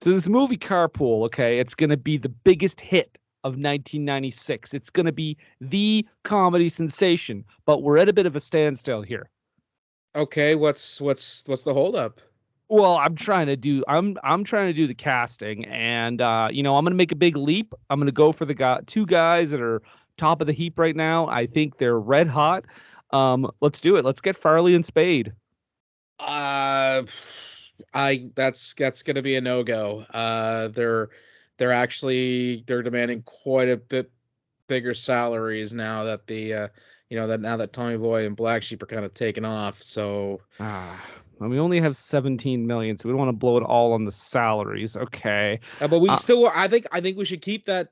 So this movie Carpool, okay, it's going to be the biggest hit of 1996. It's going to be the comedy sensation, but we're at a bit of a standstill here. Okay, what's the holdup? Well, I'm trying to do the casting, and I'm going to make a big leap. I'm going to go for the two guys that are top of the heap right now. I think they're red hot. Let's do it. Let's get Farley and Spade. That's gonna be a no-go. They're demanding quite a bit bigger salaries now that that Tommy Boy and Black Sheep are kind of taken off. So And we only have 17 million, so we don't want to blow it all on the salaries. Okay. but we still, I think we should keep that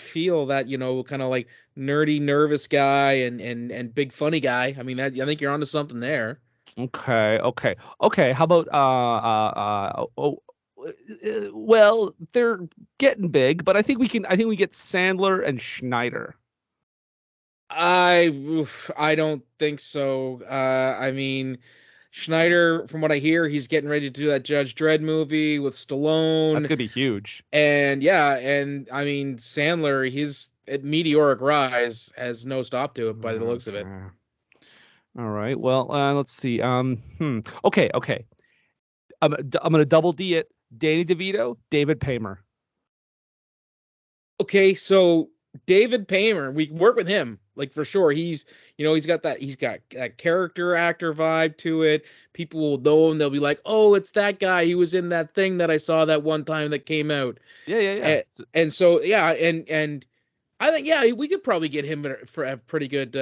feel, that kind of like nerdy, nervous guy and big funny guy. I mean, I think you're onto something there. Okay. How about well, they're getting big, but I think we get Sandler and Schneider. I don't think so. I mean, Schneider, from what I hear, he's getting ready to do that Judge Dredd movie with Stallone. That's gonna be huge. And I mean, Sandler, his meteoric rise has no stop to it by the looks of it. All right. Well, let's see. Okay. I'm gonna double D it. Danny DeVito, David Paymer. Okay, so David Paymer, we work with him, like, for sure. He's got that character actor vibe to it. People will know him. They'll be like, oh, it's that guy. He was in that thing that I saw that one time that came out. Yeah. And so, yeah, and I think, yeah, we could probably get him for a pretty good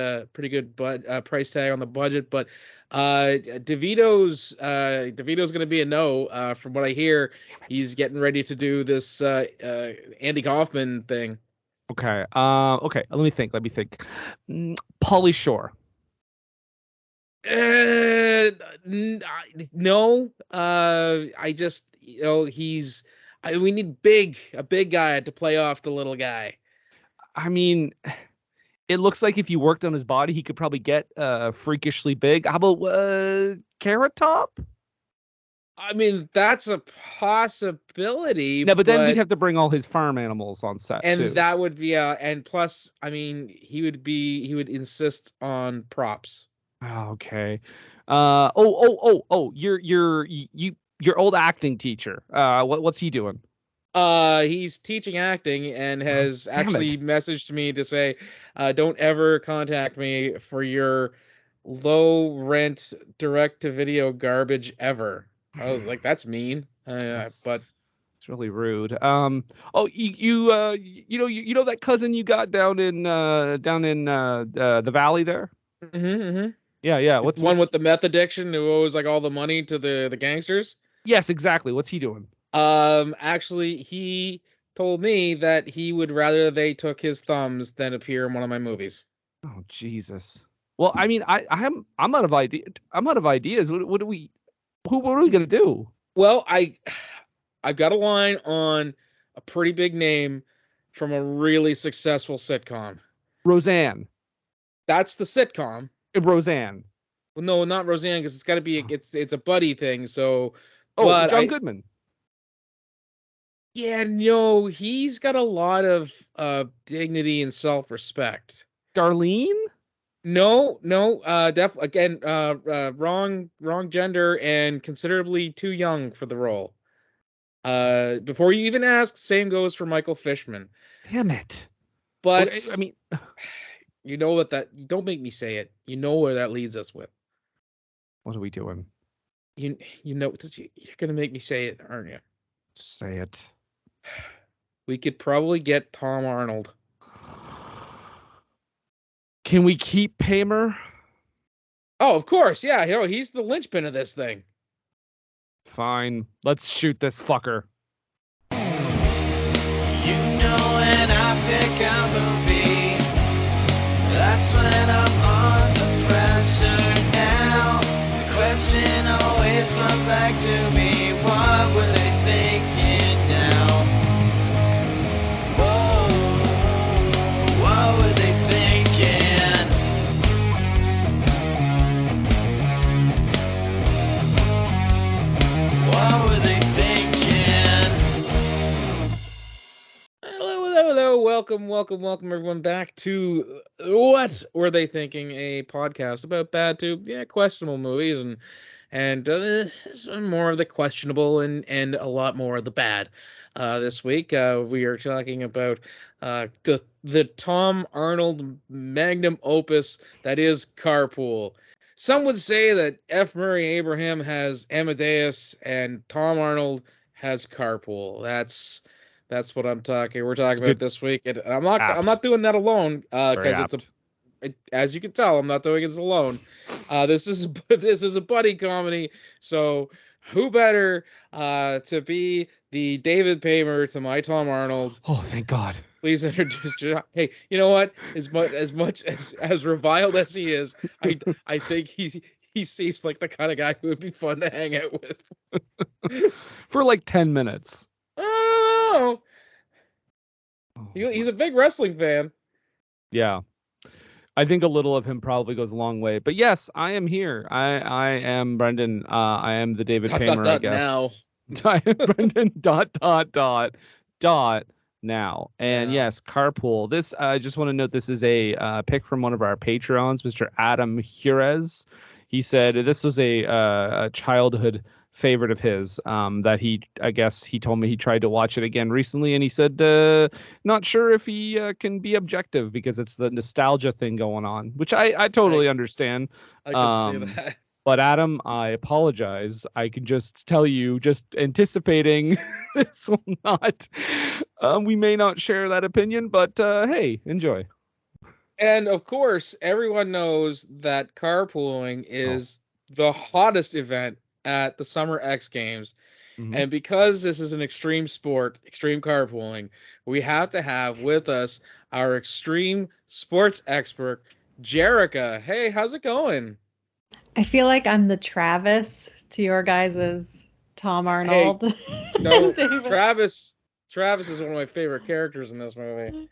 price tag on the budget. But DeVito's going to be a no. From what I hear, he's getting ready to do this Andy Kaufman thing. Okay. Okay. Let me think. Pauly Shore. No. I just, we need a big guy to play off the little guy. I mean, it looks like if you worked on his body, he could probably get freakishly big. How about Carrot Top? I mean, that's a possibility. No, but then we'd have to bring all his farm animals on set, and too. That would be and plus, I mean, he would insist on props. Oh, okay. Your old acting teacher. What's he doing? He's teaching acting and has actually messaged me to say, don't ever contact me for your low rent direct to video garbage ever. I was like, that's mean. But it's really rude. You know that cousin you got down in the valley there? Mm-hmm. Yeah. What's one with the meth addiction who owes like all the money to the gangsters? Yes, exactly. What's he doing? Actually, he told me that he would rather they took his thumbs than appear in one of my movies. Oh, Jesus. Well, I mean, I'm out of ideas. What are we gonna do? Well, I've got a line on a pretty big name from a really successful sitcom. Roseanne. That's the sitcom. Roseanne. Well, no, not Roseanne, because it's got to be it's a buddy thing. So, John Goodman. Yeah, no, he's got a lot of dignity and self-respect. Darlene? No, definitely, again, wrong gender and considerably too young for the role. Before you even ask, same goes for Michael Fishman. Damn it. But, I mean, you know that don't make me say it. You know where that leads us with. What are we doing? You're going to make me say it, aren't you? Just say it. We could probably get Tom Arnold. Can we keep Paymer? Oh, of course. Yeah, he's the linchpin of this thing. Fine. Let's shoot this fucker. When I pick a movie, that's when I'm under pressure now. The question always comes back to me, what were they thinking now? What were they thinking? What were they thinking? welcome everyone back to What Were They Thinking, a podcast about bad to questionable movies and more of the questionable and a lot more of the bad. This week we are talking about the Tom Arnold magnum opus that is Carpool. Some would say that F. Murray Abraham has Amadeus and Tom Arnold has Carpool. That's what I'm talking. We're talking about this week, and I'm not doing that alone because as you can tell, I'm not doing it alone. This is a buddy comedy, so who better to be the David Paymer to my Tom Arnold? Oh, thank God! Please introduce. Hey, you know what? As much as reviled as he is, I think he seems like the kind of guy who would be fun to hang out with for like 10 minutes. Oh, he's a big wrestling fan. Yeah, I think a little of him probably goes a long way. But yes, I am here. I am Brendan. I am the David Paymer, I guess. Now. I am Brendan. ... Now. And yes, Carpool. This I just want to note this is a pick from one of our Patreons, Mr. Adam Jures. He said this was a childhood favorite of his that he told me he tried to watch it again recently, and he said not sure if he can be objective because it's the nostalgia thing going on, which I totally understand. I can see that. But Adam, I apologize. I can just tell you, just anticipating this will not. We may not share that opinion, but hey, enjoy. And of course, everyone knows that carpooling is the hottest event at the Summer X Games. Mm-hmm. And because this is an extreme sport, extreme carpooling, we have to have with us our extreme sports expert, Jerika. Hey, how's it going? I feel like I'm the Travis to your guys' Tom Arnold. Hey, no, Travis is one of my favorite characters in this movie.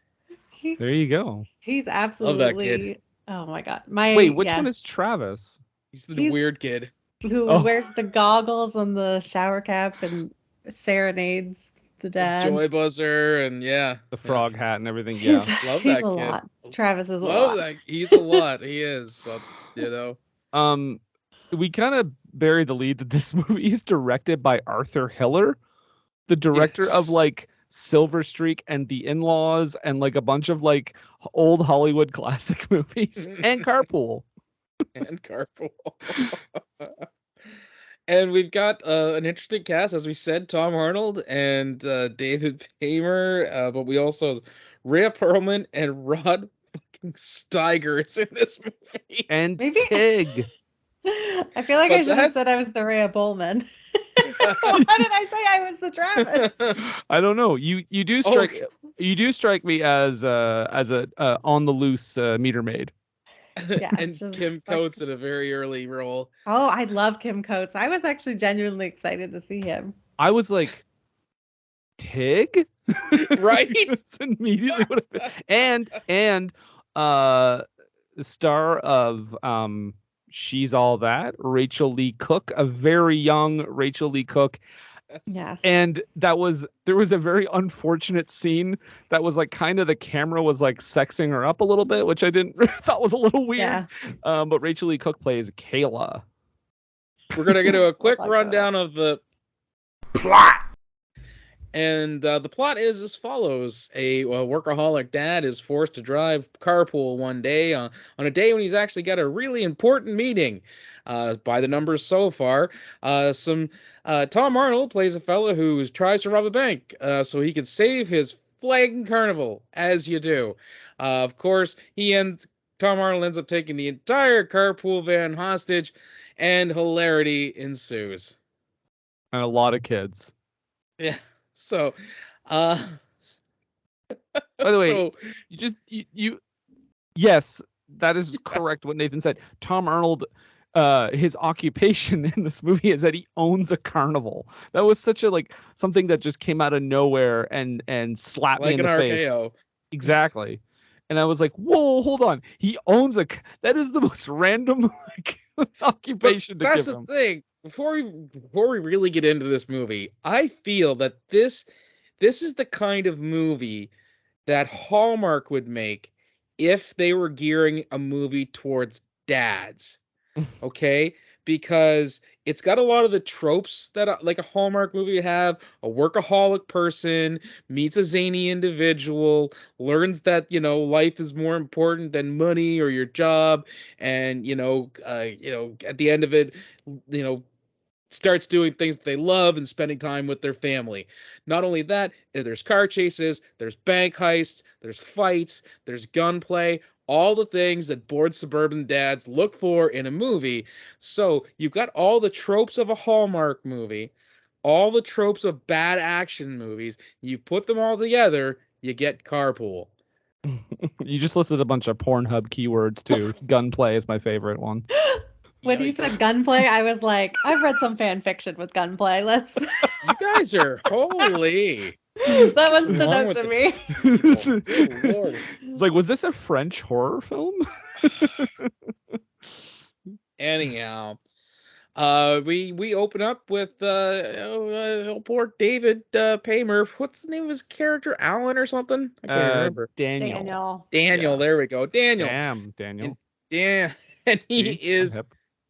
There you go. He's absolutely. Love that kid. Oh my God. Wait, which one is Travis? He's the weird kid who wears the goggles and the shower cap and serenades the dad. Joy buzzer and the frog hat and everything. Yeah, love that kid. Lot. Travis is a lot. That. He's a lot. He is. But, we kind of buried the lead that this movie is directed by Arthur Hiller, the director of like Silver Streak and The In-Laws and like a bunch of like old Hollywood classic movies and Carpool. And we've got an interesting cast, as we said, Tom Arnold and David Paymer, but we also Rhea Perlman and Rod fucking Steiger is in this movie. And Tig. I feel like I should have said I was the Rhea Perlman. Why did I say I was the Travis? I don't know. You do strike me as a on the loose meter maid. Yeah, and Kim Coates in a very early role. Oh, I love Kim Coates. I was actually genuinely excited to see him. I was like, Tig? Right? Immediately would have been. And the star of She's All That, Rachael Leigh Cook, a very young Rachael Leigh Cook. Yeah. And there was a very unfortunate scene that was like kind of the camera was like sexing her up a little bit, which I thought was a little weird. Yeah. But Rachael Leigh Cook plays Kayla. We're going to get a quick rundown of the plot. And the plot is as follows. A workaholic dad is forced to drive carpool one day on a day when he's actually got a really important meeting. By the numbers so far, Tom Arnold plays a fella who tries to rob a bank so he can save his flagging carnival, as you do. Of course, Tom Arnold ends up taking the entire carpool van hostage, and hilarity ensues. And a lot of kids. Yeah. So, by the way, yes, that is correct what Nathan said. Tom Arnold, his occupation in this movie is that he owns a carnival. That was such a something that just came out of nowhere and slapped me in the face. RKO. Exactly. And I was like, whoa, hold on. He owns that is the most random occupation to give him. That's the thing. Before we really get into this movie, I feel that this is the kind of movie that Hallmark would make if they were gearing a movie towards dads. Okay? Because it's got a lot of the tropes that like a Hallmark movie would have. A workaholic person meets a zany individual, learns that, life is more important than money or your job, and at the end of it, starts doing things that they love and spending time with their family. Not only that, there's car chases, there's bank heists, there's fights, there's gunplay, all the things that bored suburban dads look for in a movie. So you've got all the tropes of a Hallmark movie, all the tropes of bad action movies. You put them all together, you get Carpool. You just listed a bunch of Pornhub keywords too. Gunplay is my favorite one. When you said gunplay, I was like, I've read some fan fiction with gunplay. You guys are holy. That one stood out to me. Oh, Lord. It's like, was this a French horror film? Anyhow, we open up with poor David Paymer. What's the name of his character? Alan or something? I can't remember. Daniel. Daniel. Yeah. There we go. Daniel. Damn, Daniel. And he is.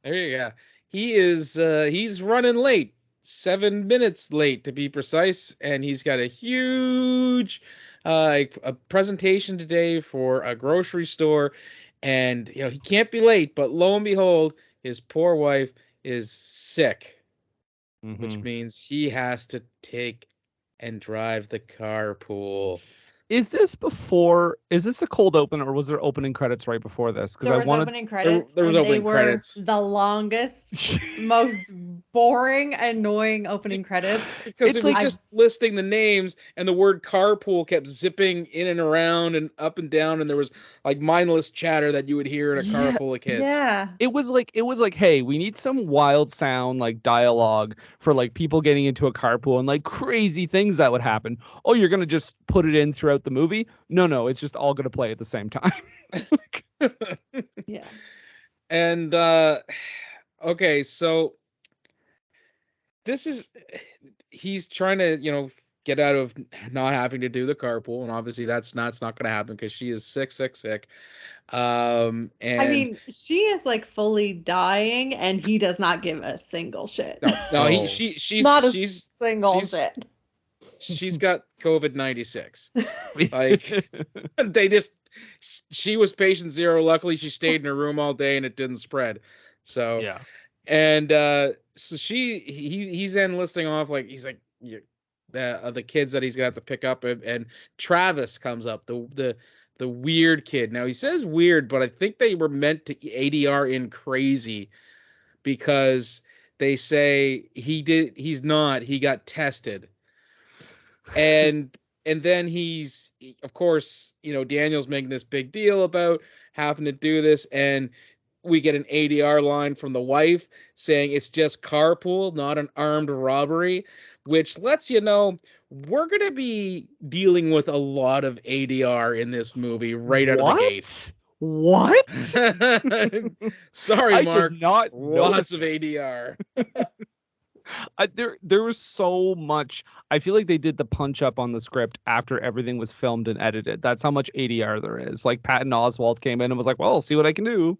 There you go. He is. He's running late. 7 minutes late to be precise, and he's got a huge a presentation today for a grocery store, and he can't be late, but lo and behold, his poor wife is sick, which means he has to take and drive the carpool. Is this a cold open, or was there opening credits right before this? There was opening credits. There was opening credits. The longest, most boring, annoying opening credits. Because it was just listing the names, and the word carpool kept zipping in and around and up and down, and there was like mindless chatter that you would hear in a car full of kids. Yeah. It was like, hey, we need some wild sound, like dialogue for like people getting into a carpool and like crazy things that would happen. Oh, you're gonna just put it in throughout the movie? No, it's just all gonna play at the same time. Yeah. And okay, so he's trying to get out of not having to do the carpool, and obviously that's not going to happen because she is sick. And I mean, she is like fully dying, and he does not give a single shit. No, she's not she's single shit. She's got COVID-96. Like she was patient zero. Luckily, she stayed in her room all day and it didn't spread. So yeah. And so he's then listing off like he's like the kids that he's gonna have to pick up, and Travis comes up, the weird kid. Now he says weird, but I think they were meant to ADR in crazy because they say he's not. He got tested. And then he's, of course, Daniel's making this big deal about having to do this, and we get an ADR line from the wife saying it's just carpool, not an armed robbery, which lets you know we're going to be dealing with a lot of ADR in this movie right out of the gate. What? Sorry, Mark. I did not lots of ADR. There was so much. I feel like they did the punch up on the script after everything was filmed and edited. That's how much ADR there is. Like Patton Oswalt came in and was like, "Well, I'll see what I can do."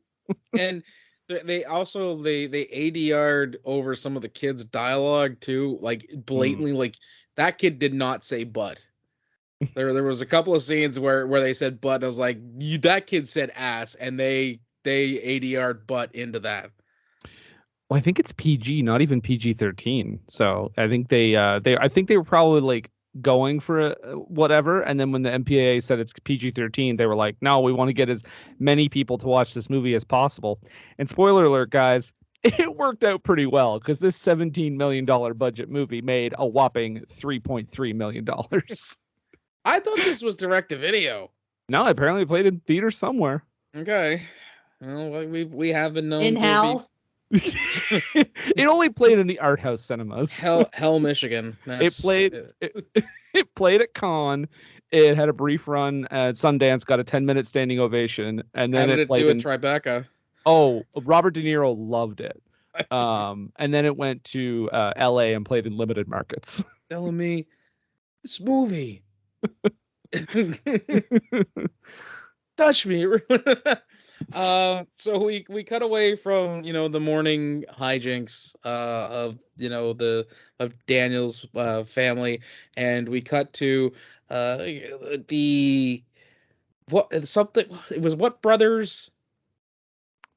And they also they ADR'd over some of the kids' dialogue too, like blatantly. Like that kid did not say "but." There was a couple of scenes where they said "but." I was like, that kid said "ass," and they ADR'd "but" into that. Well, I think it's PG, not even PG-13. So I think they were probably like going for whatever, and then when the MPAA said it's PG-13, they were like, no, we want to get as many people to watch this movie as possible. And spoiler alert, guys, it worked out pretty well because this $17 million budget movie made a whopping $3.3 million. I thought this was direct-to-video. No, apparently it played in theaters somewhere. Okay. Well, we have been known in to hell. It only played in the art house cinemas. Hell, Michigan. It played at Cannes. It had a brief run at Sundance, got a 10-minute standing ovation, and then it played in Tribeca. Oh, Robert De Niro loved it. And then it went to LA and played in limited markets. Telling me this movie Touch me. So we cut away from the morning hijinks of Daniel's family, and we cut to the what something it was what brothers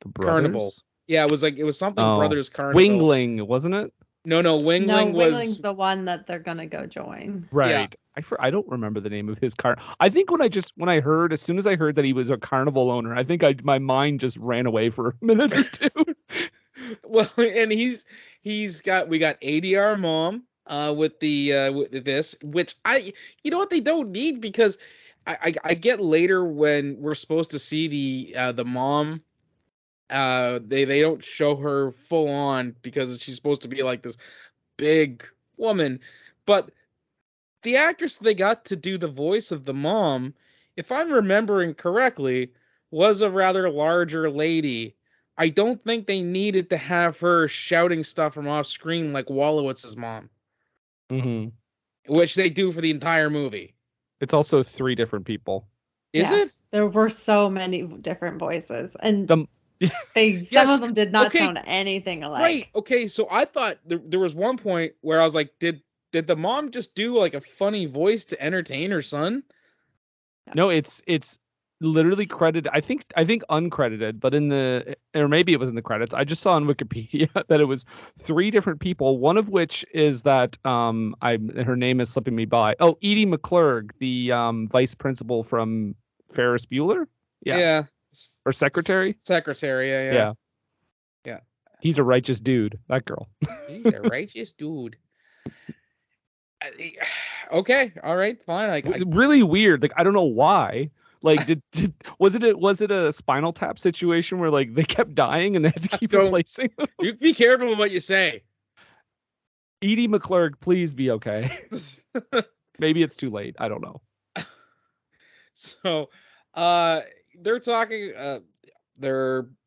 The carnival. brothers? Yeah, it was something Oh, brothers carnival. Wingling, wasn't it? No, Wingling No, was Wingling's the one that they're gonna go join. Right. I don't remember the name of his car. I think as soon as I heard that he was a carnival owner, I think my mind just ran away for a minute or two. Well, and we got ADR mom with this, which what they don't need, because I get later when we're supposed to see the mom, they don't show her full on because she's supposed to be like this big woman, but the actress they got to do the voice of the mom, if I'm remembering correctly, was a rather larger lady. I don't think they needed to have her shouting stuff from off screen like Wolowitz's mom, Mm-hmm. which they do for the entire movie. It's also 3 different people. Is it? There were so many different voices, and some Yes, of them did not okay. sound anything alike. Right. Okay. So I thought there was one point where I was like, did the mom just do like a funny voice to entertain her son? No, it's literally credited. I think uncredited, but or maybe it was in the credits. I just saw on Wikipedia that it was 3 different people. One of which is that her name is slipping me by. Oh, Edie McClurg, the vice principal from Ferris Bueller. Yeah. Or secretary. Secretary. Yeah. Yeah. Yeah. He's a righteous dude. That girl. He's a righteous dude. Okay. All right. Fine. Really weird. Like, I don't know why. Like, was it a Spinal Tap situation where like they kept dying and they had to keep replacing them? You be careful with what you say. Edie McClurg, please be okay. Maybe it's too late. I don't know. So, they're talking.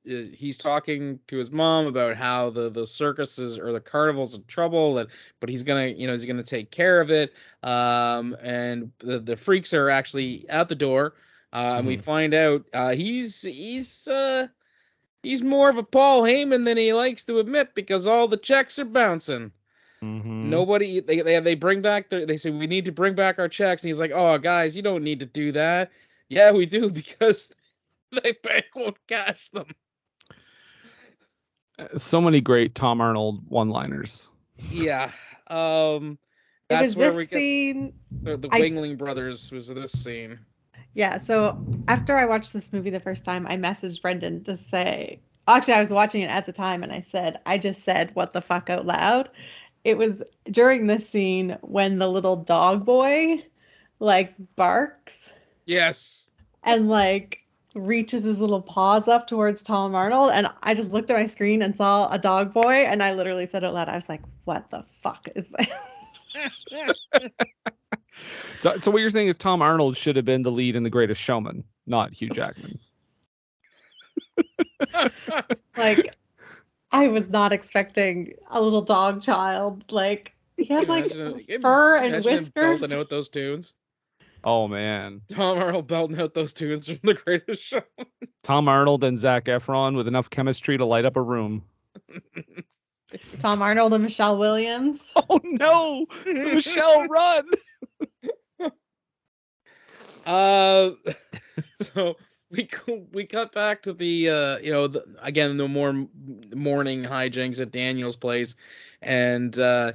He's talking to his mom about how the circuses or the carnival's in trouble, but he's gonna take care of it. And the freaks are actually at the door. And we find out he's more of a Paul Heyman than he likes to admit, because all the checks are bouncing. Mm-hmm. Nobody, they bring back they say we need to bring back our checks, and he's like, oh guys, you don't need to do that. Yeah, we do, because the bank won't cash them. So many great Tom Arnold one-liners. Yeah. That's where we scene, get the Wingling brothers was this scene. Yeah, so after I watched this movie the first time, I messaged Brendan to say, actually I was watching it at the time, and I just said what the fuck out loud. It was during this scene when the little dog boy like barks. Yes. And like reaches his little paws up towards Tom Arnold, and I just looked at my screen and saw a dog boy, and I literally said out loud, I was like, what the fuck is that? So what you're saying is Tom Arnold should have been the lead in The Greatest Showman, not Hugh Jackman. Like, I was not expecting a little dog child. Like, he had like fur and whiskers. Belting out those tunes. Oh man, Tom Arnold belting out those tunes from The Greatest Showman. Tom Arnold and Zac Efron with enough chemistry to light up a room. Tom Arnold and Michelle Williams. Oh no, Michelle, run! So we cut back to the again the more morning hijinks at Daniel's place, and the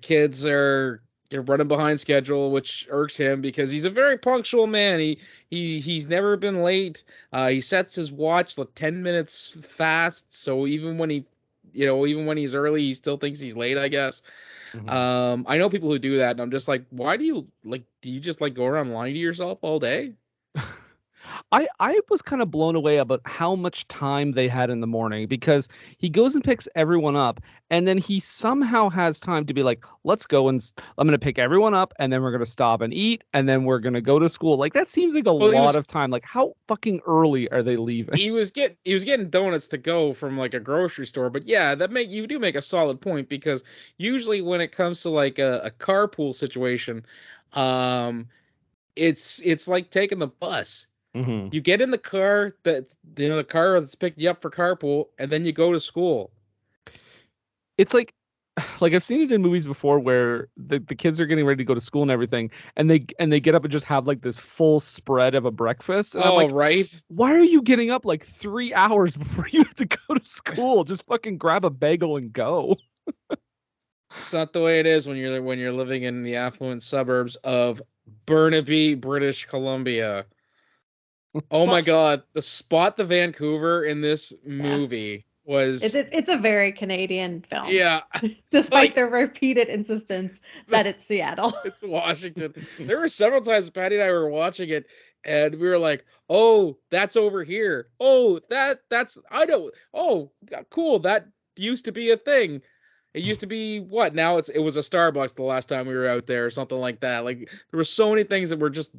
kids are running behind schedule, which irks him because he's a very punctual man. He's never been late. He sets his watch like 10 minutes fast, so even when he's early, he still thinks he's late, I guess. Mm-hmm. I know people who do that, and I'm just like, why do you just like go around lying to yourself all day? I was kind of blown away about how much time they had in the morning, because he goes and picks everyone up, and then he somehow has time to be like, let's go, and I'm going to pick everyone up, and then we're going to stop and eat, and then we're going to go to school. Like, that seems like a lot of time. Like, how fucking early are they leaving? He was getting donuts to go from like a grocery store, but yeah, you do make a solid point, because usually when it comes to like a carpool situation, it's like taking the bus. Mm-hmm. You get in the car the car that's picking you up for carpool, and then you go to school. It's like I've seen it in movies before where the kids are getting ready to go to school and everything, and they get up and just have like this full spread of a breakfast, and I'm Oh, like, right. why are you getting up like 3 hours before you have to go to school? Just fucking grab a bagel and go. It's not the way it is when you're living in the affluent suburbs of Burnaby, British Columbia. Oh my God, the Vancouver in this movie was It's a very Canadian film. yeah, Despite like- their repeated insistence that it's Seattle. it's Washington. There were several times Patty and I were watching it, and we were like, "Oh, that's over here. Oh, that's I know. Oh, cool. That used to be a thing. It used to be what? Now it was a Starbucks the last time we were out there or something like that. Like there were so many things that were just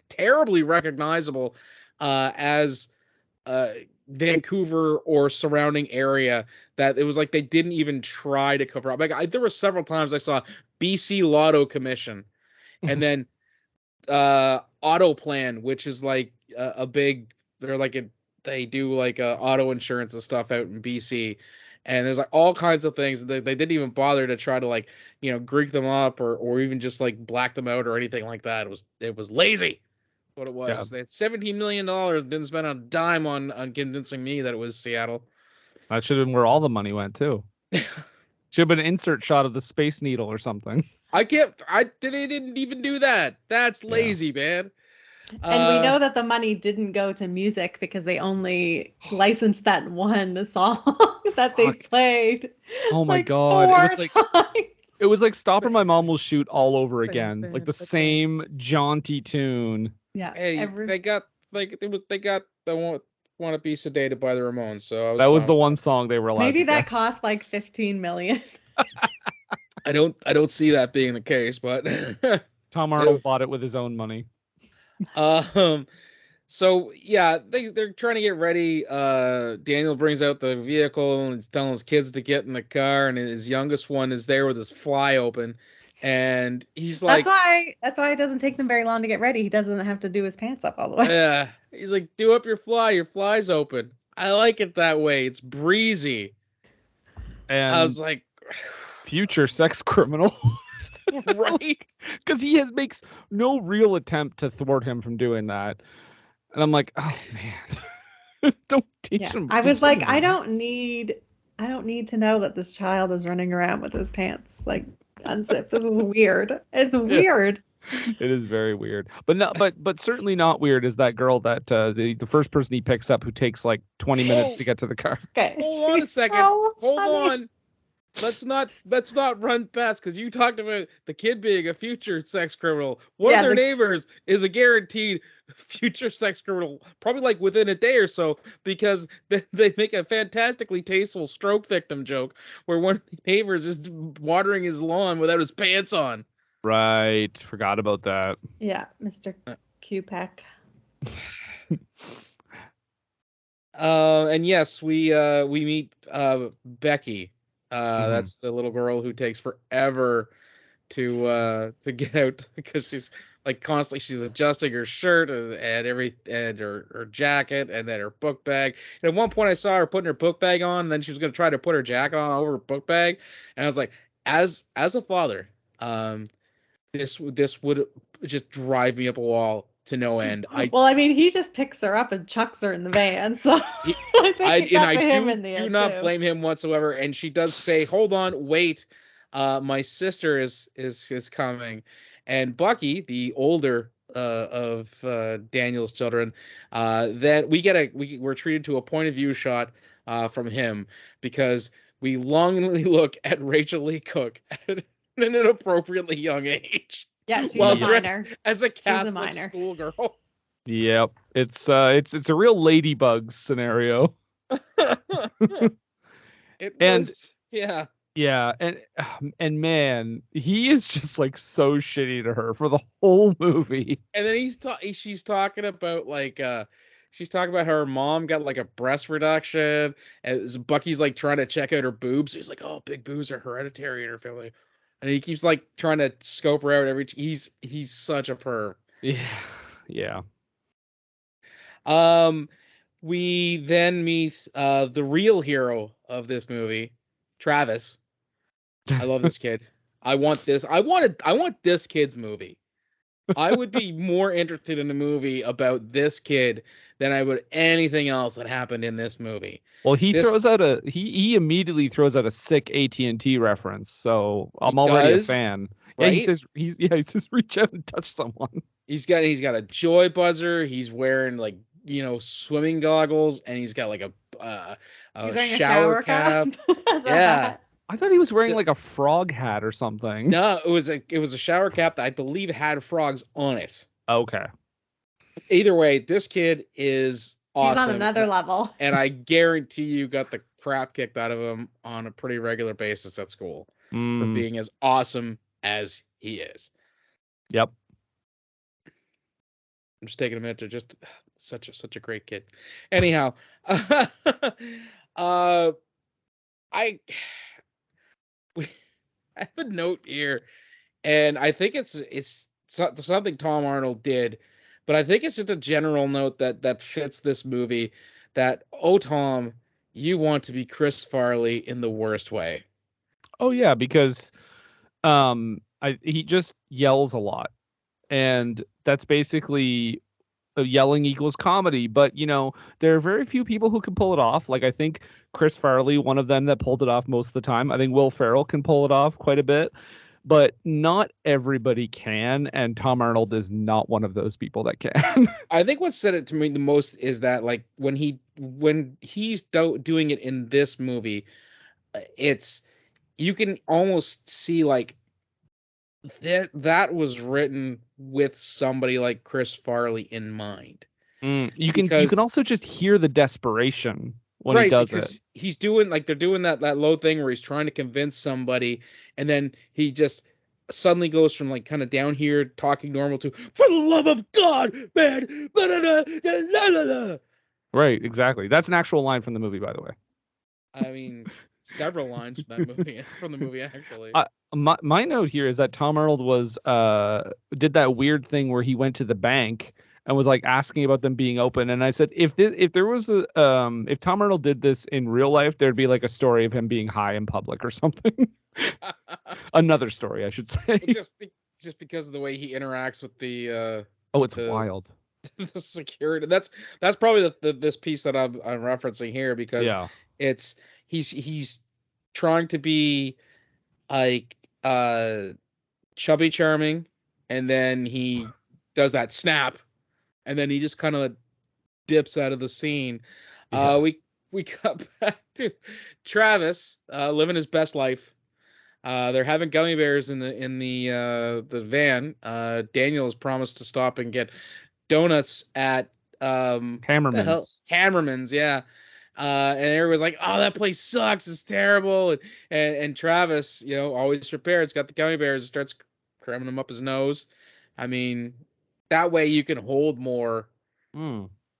terribly recognizable as Vancouver or surrounding area that it was like they didn't even try to cover up. Like there were several times I saw BC Lotto Commission, and then Auto Plan, which is like a big. They're like they do like auto insurance and stuff out in BC. And there's like all kinds of things that they didn't even bother to try to like, Greek them up or even just like black them out or anything like that. It was lazy. What it was. Yeah. They had $17 million, didn't spend a dime on convincing me that it was Seattle. That should have been where all the money went too. Should have been an insert shot of the Space Needle or something. They didn't even do that. That's lazy, man. And we know that the money didn't go to music because they only licensed that one song that they played. Oh my like God. It was like Stop or My Mom Will Shoot all over again. Like the same jaunty tune. Yeah. Hey, they got the want to be sedated by the Ramones, so that was the one song they were allowed Maybe to that get. cost like $15 million. I don't see that being the case, but Tom Arnold bought it with his own money. So yeah, they're trying to get ready. Daniel brings out the vehicle and he's telling his kids to get in the car, and his youngest one is there with his fly open, and he's like, that's why it doesn't take them very long to get ready. He doesn't have to do his pants up all the way. yeah, he's like, do up your fly. Your fly's open. I like it that way. It's breezy. And I was like, future sex criminal. right? Because he makes no real attempt to thwart him from doing that. And I'm like, oh man, don't teach him. I was like, I don't need to know that this child is running around with his pants like unzipped. This is weird. It's weird. It is very weird, but certainly not weird is that girl that the first person he picks up who takes like 20 minutes to get to the car. Okay. Hold on a second. Hold on. Let's not run past, because you talked about the kid being a future sex criminal. One of their neighbors is a guaranteed future sex criminal, probably like within a day or so, because they make a fantastically tasteful stroke victim joke where one of the neighbors is watering his lawn without his pants on. Right, forgot about that. Yeah, Mr. Q-Pack. And yes, we meet Becky. That's the little girl who takes forever to get out, because she's like constantly she's adjusting her shirt and her jacket and then her book bag. And at one point I saw her putting her book bag on, and then she was gonna try to put her jacket on over her book bag, and I was like, as a father, this would just drive me up a wall to no end. Well, I mean, he just picks her up and chucks her in the van, so I think I do not blame him whatsoever. And she does say, "Hold on, wait, my sister is coming." And Bucky, the older of Daniel's children, then we're treated to a point of view shot from him, because we longingly look at Rachael Leigh Cook at an inappropriately young age. Yeah, she's a minor. As a Catholic schoolgirl. Yep, it's a real ladybug scenario. Yeah. Yeah, and man, he is just like so shitty to her for the whole movie. And then she's talking about like she's talking about how her mom got like a breast reduction, and Bucky's like trying to check out her boobs. He's like, "Oh, big boobs are hereditary in her family." And he keeps like trying to scope her out he's such a perv. Yeah. Yeah. We then meet the real hero of this movie, Travis. I love this kid. I want this. I want this kid's movie. I would be more interested in a movie about this kid than I would anything else that happened in this movie. Well, he This throws out he immediately throws out a sick AT&T reference, so I'm he already a does, fan. Yeah, right? he says reach out and touch someone. He's got a joy buzzer. He's wearing like swimming goggles, and he's got like He's wearing shower a shower cap. Yeah. I thought he was wearing like a frog hat or something. No, it was a shower cap that I believe had frogs on it. Okay. Either way, this kid is awesome. He's on another level. And I guarantee you got the crap kicked out of him on a pretty regular basis at school for being as awesome as he is. Yep. I'm just taking a minute to just such a great kid. Anyhow, I have a note here, and I think it's something Tom Arnold did, but I think it's just a general note that fits this movie. That Tom, you want to be Chris Farley in the worst way. Oh yeah, because he just yells a lot, and that's basically yelling equals comedy. But there are very few people who can pull it off. Like I think Chris Farley, one of them that pulled it off most of the time. I think Will Ferrell can pull it off quite a bit, but not everybody can. And Tom Arnold is not one of those people that can. I think what said it to me the most is that like when he's doing it in this movie, you can almost see like that was written with somebody like Chris Farley in mind. You can also just hear the desperation when he does it. He's doing like they're doing that low thing where he's trying to convince somebody, and then he just suddenly goes from like kind of down here talking normal to "For the love of God, man!" Blah, blah, blah, blah, blah. Right, exactly. That's an actual line from the movie, by the way. I mean, several lines from the movie actually. My note here is that Tom Arnold did that weird thing where he went to the bank and was like asking about them being open, and I said if Tom Arnold did this in real life, there'd be like a story of him being high in public or something. Another story, I should say. Just because of the way he interacts with the it's wild. The security. That's probably this piece that I'm referencing here, because it's he's trying to be like chubby charming, and then he does that snap, and then he just kind of dips out of the scene. We cut back to Travis living his best life. They're having gummy bears in the van. Daniel has promised to stop and get donuts at Hammerman's, yeah. And everyone's like, "Oh, that place sucks. It's terrible." And Travis, always prepared. He's got the gummy bears and starts cramming them up his nose. I mean, that way you can hold more.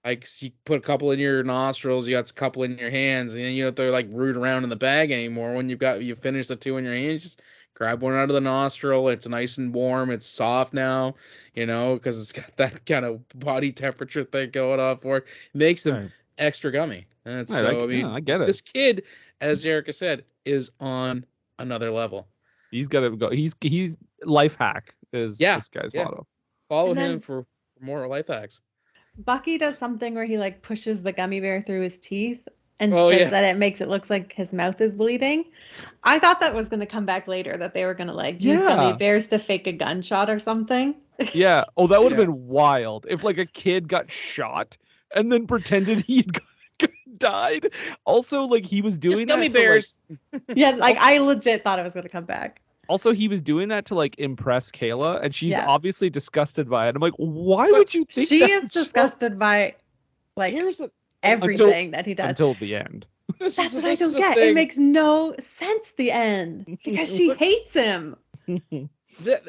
Like, you put a couple in your nostrils, you got a couple in your hands, and then you don't have to like root around in the bag anymore. When you finish the two in your hands, just grab one out of the nostril. It's nice and warm. It's soft now, because it's got that kind of body temperature thing going on for it. It makes them extra gummy. And I get it. This kid, as Jerika said, is on another level. He's got to go. He's life hack is this guy's motto. Follow him for more life hacks. Bucky does something where he like pushes the gummy bear through his teeth and says that it makes it look like his mouth is bleeding. I thought that was going to come back later, that they were going to like use gummy bears to fake a gunshot or something. Yeah. Oh, that would have been wild if like a kid got shot and then pretended he had died. Also, like he was doing gummy bears. I legit thought it was going to come back. Also, he was doing that to like impress Kayla, and she's obviously disgusted by it. I'm like, why would you think she is disgusted by like everything that he does until the end? That's what I don't get. It makes no sense, the end, because she hates him.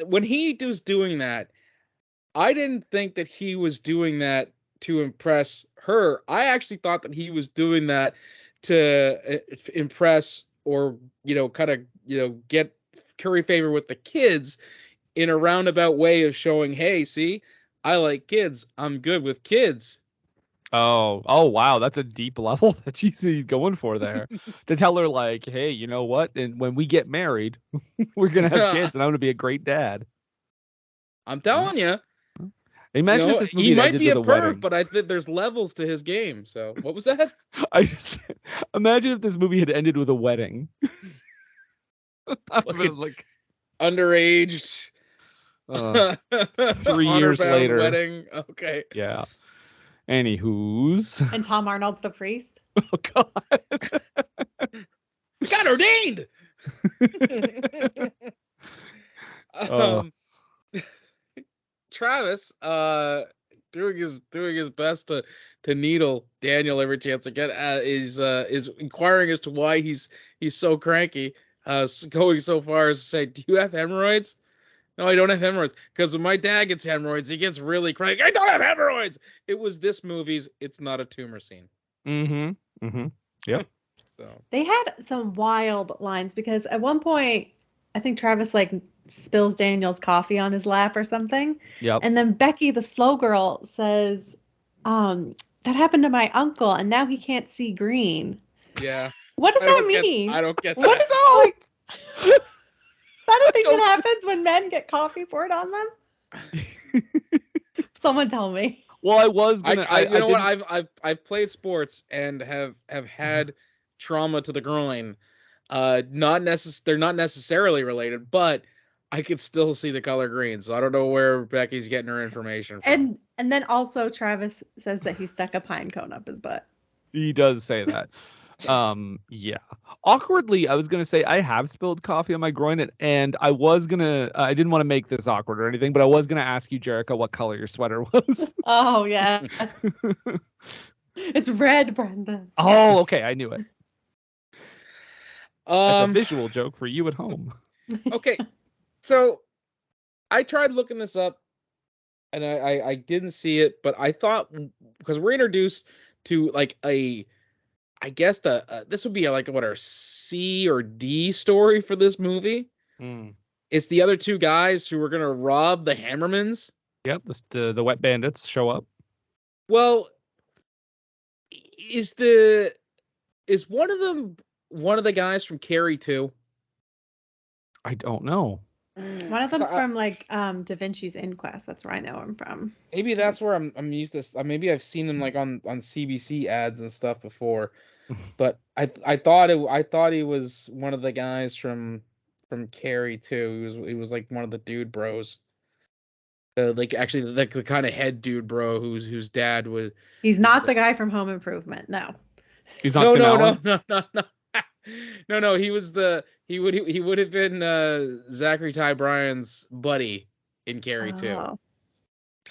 When he was doing that, I didn't think that he was doing that to impress her. I actually thought that he was doing that to impress or kind of get curry favor with the kids in a roundabout way of showing, hey, see, I like kids. I'm good with kids. Oh, wow, that's a deep level that he's going for there. To tell her like, hey, you know what? And when we get married, we're gonna have kids, and I'm gonna be a great dad. I'm telling you. Imagine if this he movie had might ended be a with a perv, wedding. but I think there's levels to his game. So what was that? I just imagine if this movie had ended with a wedding. like Underaged, 3 years honor-bound later. wedding. Okay. Yeah. Anywho's. And Tom Arnold's the priest. Oh God. We got ordained. Travis, doing his best to needle Daniel every chance again, is inquiring as to why he's so cranky, going so far as to say, "Do you have hemorrhoids?" No, I don't have hemorrhoids. Because when my dad gets hemorrhoids, he gets really cranky. I don't have hemorrhoids. It was this movie's "It's Not a Tumor" scene. Yep. So They had some wild lines because at one point, I think Travis like spills Daniel's coffee on his lap or something. Yep. And then Becky, the slow girl, says, that happened to my uncle and now he can't see green. yeah. What does that mean? I don't get What that. is that like? Is that a thing that happens when men get coffee poured on them? Someone tell me. Well, I was gonna. You know what? I've played sports and have had trauma to the groin. They're not necessarily related, but I could still see the color green. So I don't know where Becky's getting her information from. And then also Travis says that he stuck a pine cone up his butt. He does say that. Yeah. Awkwardly, I was gonna say I have spilled coffee on my groin, and I was gonna. I didn't want to make this awkward or anything, but I was gonna ask you, Jerika, what color your sweater was. Oh yeah. It's red, Brendan. Oh, okay, I knew it. That's a Um. visual joke for you at home. Okay. So I tried looking this up, and I didn't see it, but I thought because we're introduced to like I guess this would be like what our C or D story for this movie. It's the other two guys who were gonna rob the Hammermans. Yep, the wet bandits show up. Well, is one of them one of the guys from Carrie 2? I don't know. One of them's from like Da Vinci's Inquest. That's where I know him from. Maybe that's where I'm used to this. Maybe I've seen him like on CBC ads and stuff before. But I thought he was one of the guys from Carrie 2. He was like one of the dude bros. Like actually like the kind of head dude bro whose dad was. He's not the guy from Home Improvement. No. He's not. No. He would have been Zachary Ty Bryan's buddy in Carrie 2. Oh,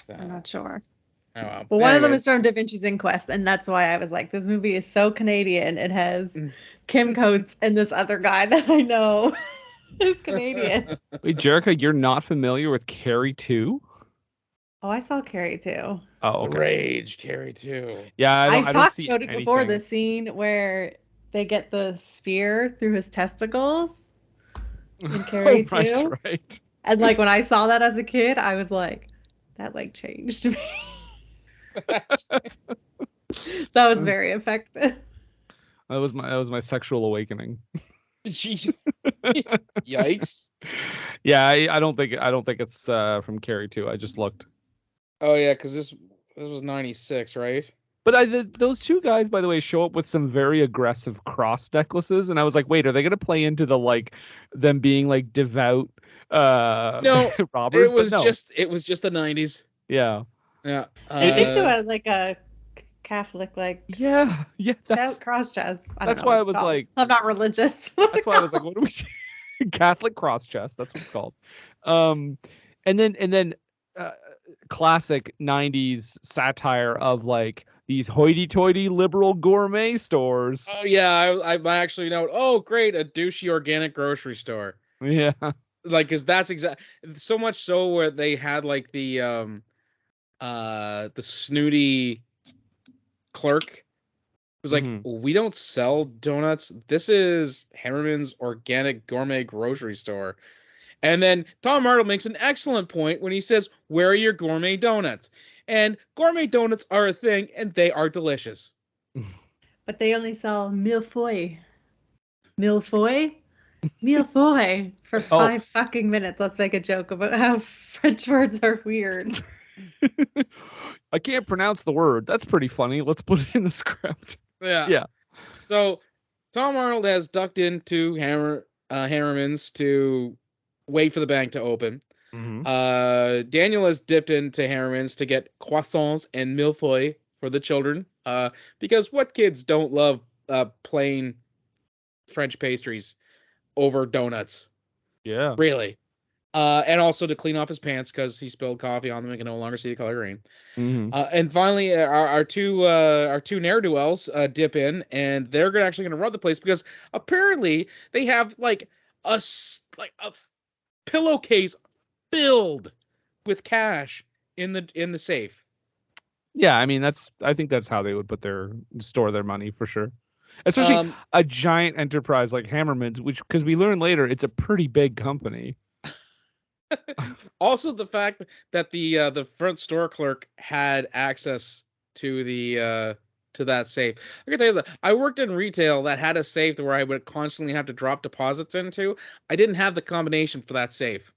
I'm not sure. Oh, well. But one of them is from Da Vinci's Inquest, and that's why I was like, this movie is so Canadian. It has Kim Coates and this other guy that I know is Canadian. Wait, Jerika, you're not familiar with Carrie 2? Oh, I saw Carrie 2. Oh, okay. Rage, Carrie 2. Yeah, I've talked about it before, the scene where they get the spear through his testicles in Carrie 2. Right. And like when I saw that as a kid, I was like, that like changed me. That was very effective. That was my sexual awakening. Yikes. Yeah, I don't think it's from Carrie 2. I just looked. Oh yeah, because this was 96, right? But those two guys, by the way, show up with some very aggressive cross necklaces, and I was like, wait, are they gonna play into the like them being like devout no robbers? It was just the 90s. Yeah. Yeah. They did do a Catholic cross chest. That's why I was like, I'm not religious. That's why I was like, what do we do? Catholic cross chest. That's what it's called. And then classic 90s satire of like these hoity-toity liberal gourmet stores. Oh yeah, I actually know. Oh great, a douchey organic grocery store. Yeah. Like, cause that's so much so where they had like the snooty clerk was like, we don't sell donuts. This is Hammerman's organic gourmet grocery store. And then Tom Arnold makes an excellent point when he says, "Where are your gourmet donuts?" And gourmet donuts are a thing, and they are delicious. But they only sell millefeuille. Millefeuille? Millefeuille for 5 fucking minutes. Let's make a joke about how French words are weird. I can't pronounce the word. That's pretty funny. Let's put it in the script. Yeah. So Tom Arnold has ducked into Hammerman's to wait for the bank to open. Mm-hmm. Daniel has dipped into Hammerman's to get croissants and millefeuille for the children. Because what kids don't love plain French pastries over donuts? Yeah. Really. And also to clean off his pants because he spilled coffee on them and can no longer see the color green. Mm-hmm. And finally, our two ne'er-do-wells dip in, and they're actually going to run the place because apparently they have like a pillowcase filled with cash in the safe. Yeah, I mean I think that's how they would store their money for sure. Especially a giant enterprise like Hammerman's, which because we learn later it's a pretty big company. Also, the fact that the front store clerk had access to that safe. I can tell you that I worked in retail that had a safe where I would constantly have to drop deposits into. I didn't have the combination for that safe.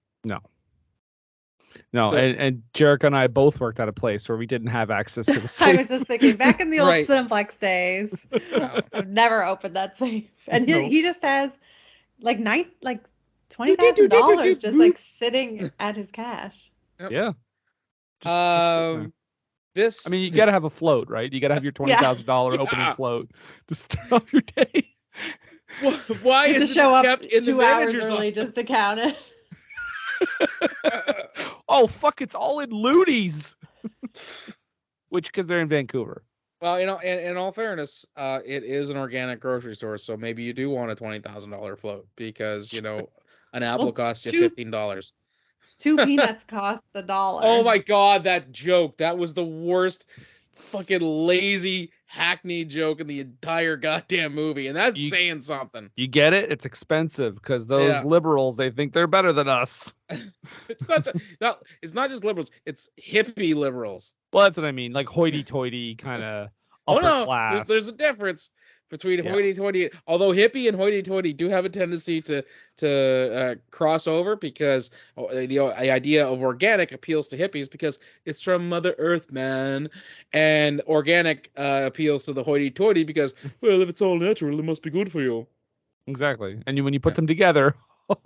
No, and Jerika and I both worked at a place where we didn't have access to the safe. I was just thinking, back in the old Right. Cineplex days, I've never opened that safe. And he just has like $20,000 just like sitting at his cash. Yeah. This. I mean, you gotta have a float, right? You gotta have your $20,000 opening float to start off your day. Why is it show up kept in 2 the hours manager's early office? just to count it? Oh fuck! It's all in loonies. Which, because they're in Vancouver. Well, in all fairness, it is an organic grocery store, so maybe you do want a $20,000 float because an apple costs you $15. 2 peanuts cost $1. Oh my god, that joke! That was the worst, fucking lazy, hackneyed joke in the entire goddamn movie, and that's saying something. You get it? It's expensive because those liberals, they think they're better than us. It's not just liberals; it's hippie liberals. Well, that's what I mean, like hoity-toity kind of upper class. There's a difference between hoity-toity. Although hippie and hoity-toity do have a tendency to cross over because the idea of organic appeals to hippies because it's from Mother Earth, man, and organic appeals to the hoity-toity because, well, if it's all natural, it must be good for you. Exactly, and when you put them together,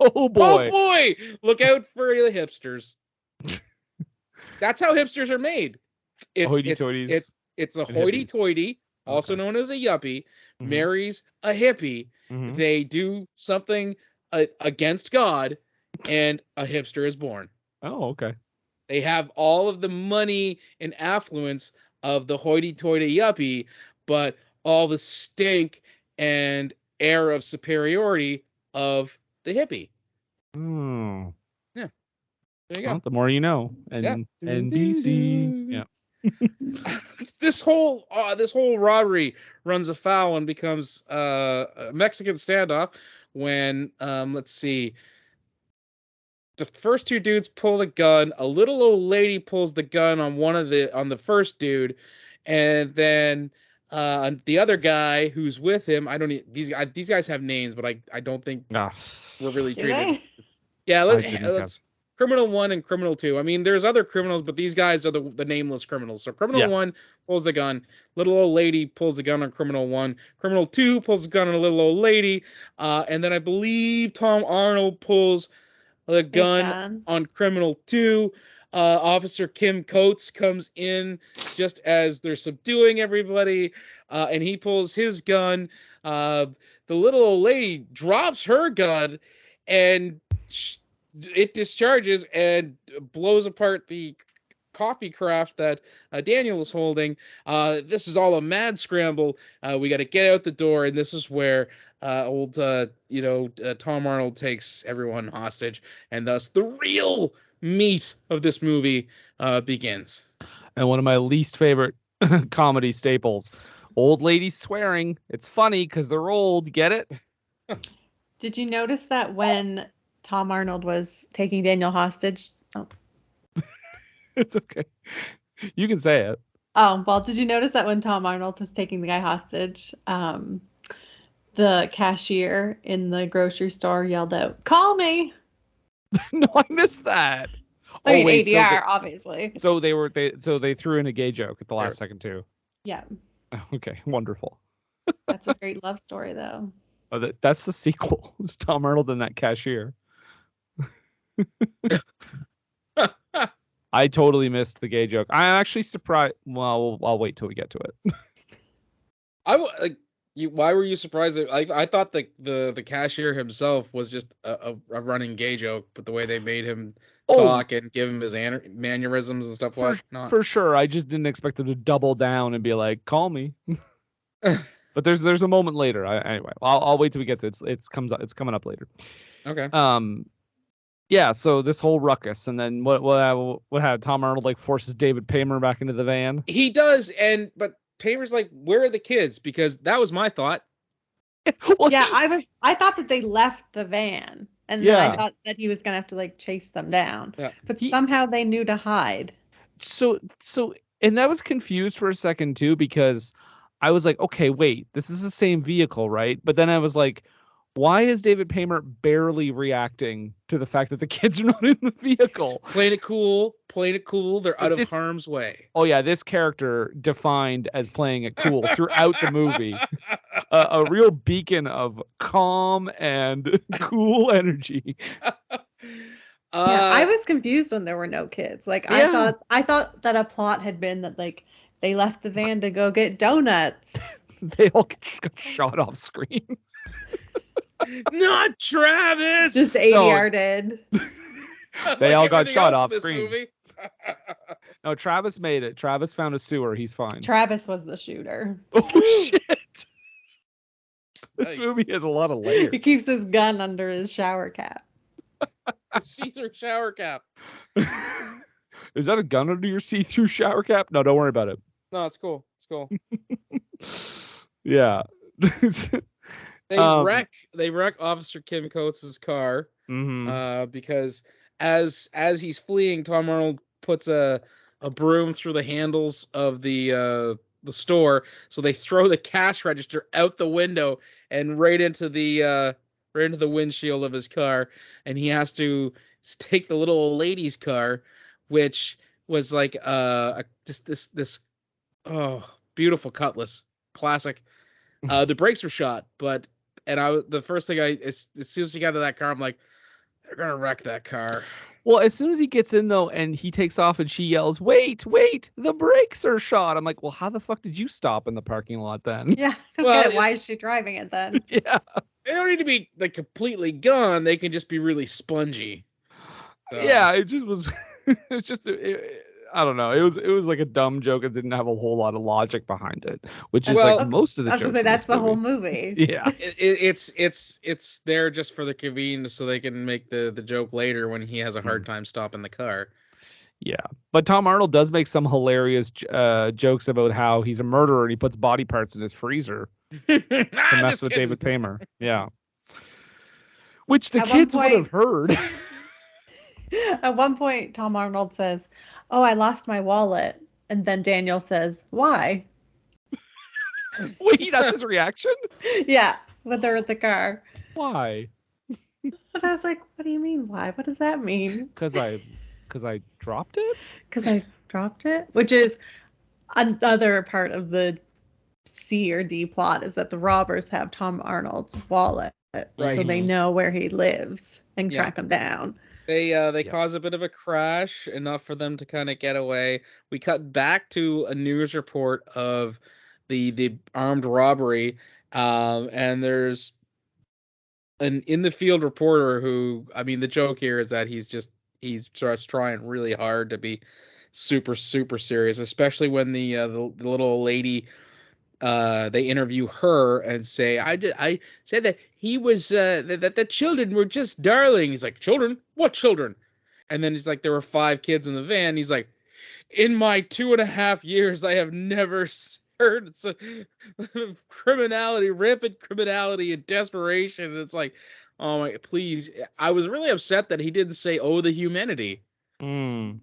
oh boy, look out for the hipsters. That's how hipsters are made. It's a hoity-toity, also known as a yuppie, marries a hippie. Mm-hmm. They do something against God, and a hipster is born. Oh, okay. They have all of the money and affluence of the hoity-toity yuppie, but all the stink and air of superiority of the hippie. Oh. Yeah. There you go. Well, the more you know. And NBC. Yeah. This whole robbery runs afoul and becomes a Mexican standoff when let's see, the first two dudes pull the gun. A little old lady pulls the gun on on the first dude, and then the other guy who's with him. These guys have names, but I don't think we're really treated. Yeah, let's. Criminal 1 and Criminal 2. I mean, there's other criminals, but these guys are the nameless criminals. So Criminal 1 pulls the gun. Little old lady pulls the gun on Criminal 1. Criminal 2 pulls the gun on a little old lady. And then I believe Tom Arnold pulls the gun on Criminal 2. Officer Kim Coates comes in just as they're subduing everybody. And he pulls his gun. The little old lady drops her gun and it discharges and blows apart the coffee craft that Daniel was holding. This is all a mad scramble. We got to get out the door, and this is where Tom Arnold takes everyone hostage, and thus the real meat of this movie begins. And one of my least favorite comedy staples, old ladies swearing. It's funny because they're old. Get it? Did you notice that when Tom Arnold was taking Daniel hostage. Oh. It's okay. You can say it. Oh, well, did you notice that when Tom Arnold was taking the guy hostage, the cashier in the grocery store yelled out, "Call me!" No, I missed that. I mean, wait, ADR, obviously. So they threw in a gay joke at the last second too. Yeah, Okay, wonderful. that's a great love story, though. Oh, that's the sequel. It's Tom Arnold and that cashier. I totally missed the gay joke. I'm actually surprised. Well, I'll wait till we get to it. Why were you surprised? I thought the cashier himself was just a running gay joke, but the way they made him talk and give him his mannerisms and stuff like that. For sure, I just didn't expect them to double down and be like, "Call me." But there's a moment later. Anyway, I'll wait till we get to it. It's coming up later. Okay. Yeah. So this whole ruckus, and then what had Tom Arnold like forces David Paymer back into the van? He does, but Paymer's like, "Where are the kids?" Because that was my thought. Well, Yeah, I thought that they left the van, and then I thought that he was gonna have to like chase them down. Yeah. But somehow they knew to hide. So and I was confused for a second too, because I was like, okay, wait, this is the same vehicle, right? But then I was like, why is David Paymer barely reacting to the fact that the kids are not in the vehicle? Playing it cool. They're out of harm's way. Oh yeah, this character defined as playing it cool throughout the movie. A real beacon of calm and cool energy. I was confused when there were no kids. Like I thought that a plot had been that like they left the van to go get donuts. They all got shot off screen. Not Travis. Just ADR did. They all got shot off screen. No, Travis made it. Travis found a sewer. He's fine. Travis was the shooter. Oh shit! This movie has a lot of layers. He keeps his gun under his shower cap. See-through shower cap. Is that a gun under your see-through shower cap? No, don't worry about it. No, it's cool. It's cool. Yeah. They wreck Officer Kim Coates' car because as he's fleeing, Tom Arnold puts a broom through the handles of the store, so they throw the cash register out the window and right into the windshield of his car, and he has to take the little old lady's car, which was like this beautiful Cutlass, classic. The brakes were shot, the first thing as soon as he got to that car, I'm like, they're gonna wreck that car. Well, as soon as he gets in though, and he takes off, and she yells, "Wait, the brakes are shot." I'm like, well, how the fuck did you stop in the parking lot then? Yeah, get it. Why is she driving it then? Yeah, they don't need to be like completely gone. They can just be really spongy. So. Yeah, it just was. It's just. I don't know. It was like a dumb joke. It didn't have a whole lot of logic behind it, which is like most of the jokes. That's the whole movie. Yeah, it's there just for the convenience, so they can make the joke later when he has a hard time stopping the car. Yeah, but Tom Arnold does make some hilarious jokes about how he's a murderer and he puts body parts in his freezer to mess with David Paymer. Yeah, which the kids would have heard. At one point, Tom Arnold says, "Oh, I lost my wallet," and then Daniel says, "Why?" Wait, that's his reaction? Yeah, when they're at the car. Why? But I was like, what do you mean, why? What does that mean? Because I dropped it? Because I dropped it? Which is another part of the C or D plot, is that the robbers have Tom Arnold's wallet. Right. So they know where he lives and track him down. They cause a bit of a crash, enough for them to kind of get away. We cut back to a news report of the armed robbery, and there's an in-the-field reporter who, I mean, the joke here is that he's just trying really hard to be super, super serious, especially when the little lady, they interview her and say, I said that he was, that the children were just darling. He's like, children? What children? And then he's like, there were 5 kids in the van. He's like, in my 2.5 years, I have never heard rampant criminality and desperation. And it's like, Oh my, please. I was really upset that he didn't say, "Oh, the humanity." Mm.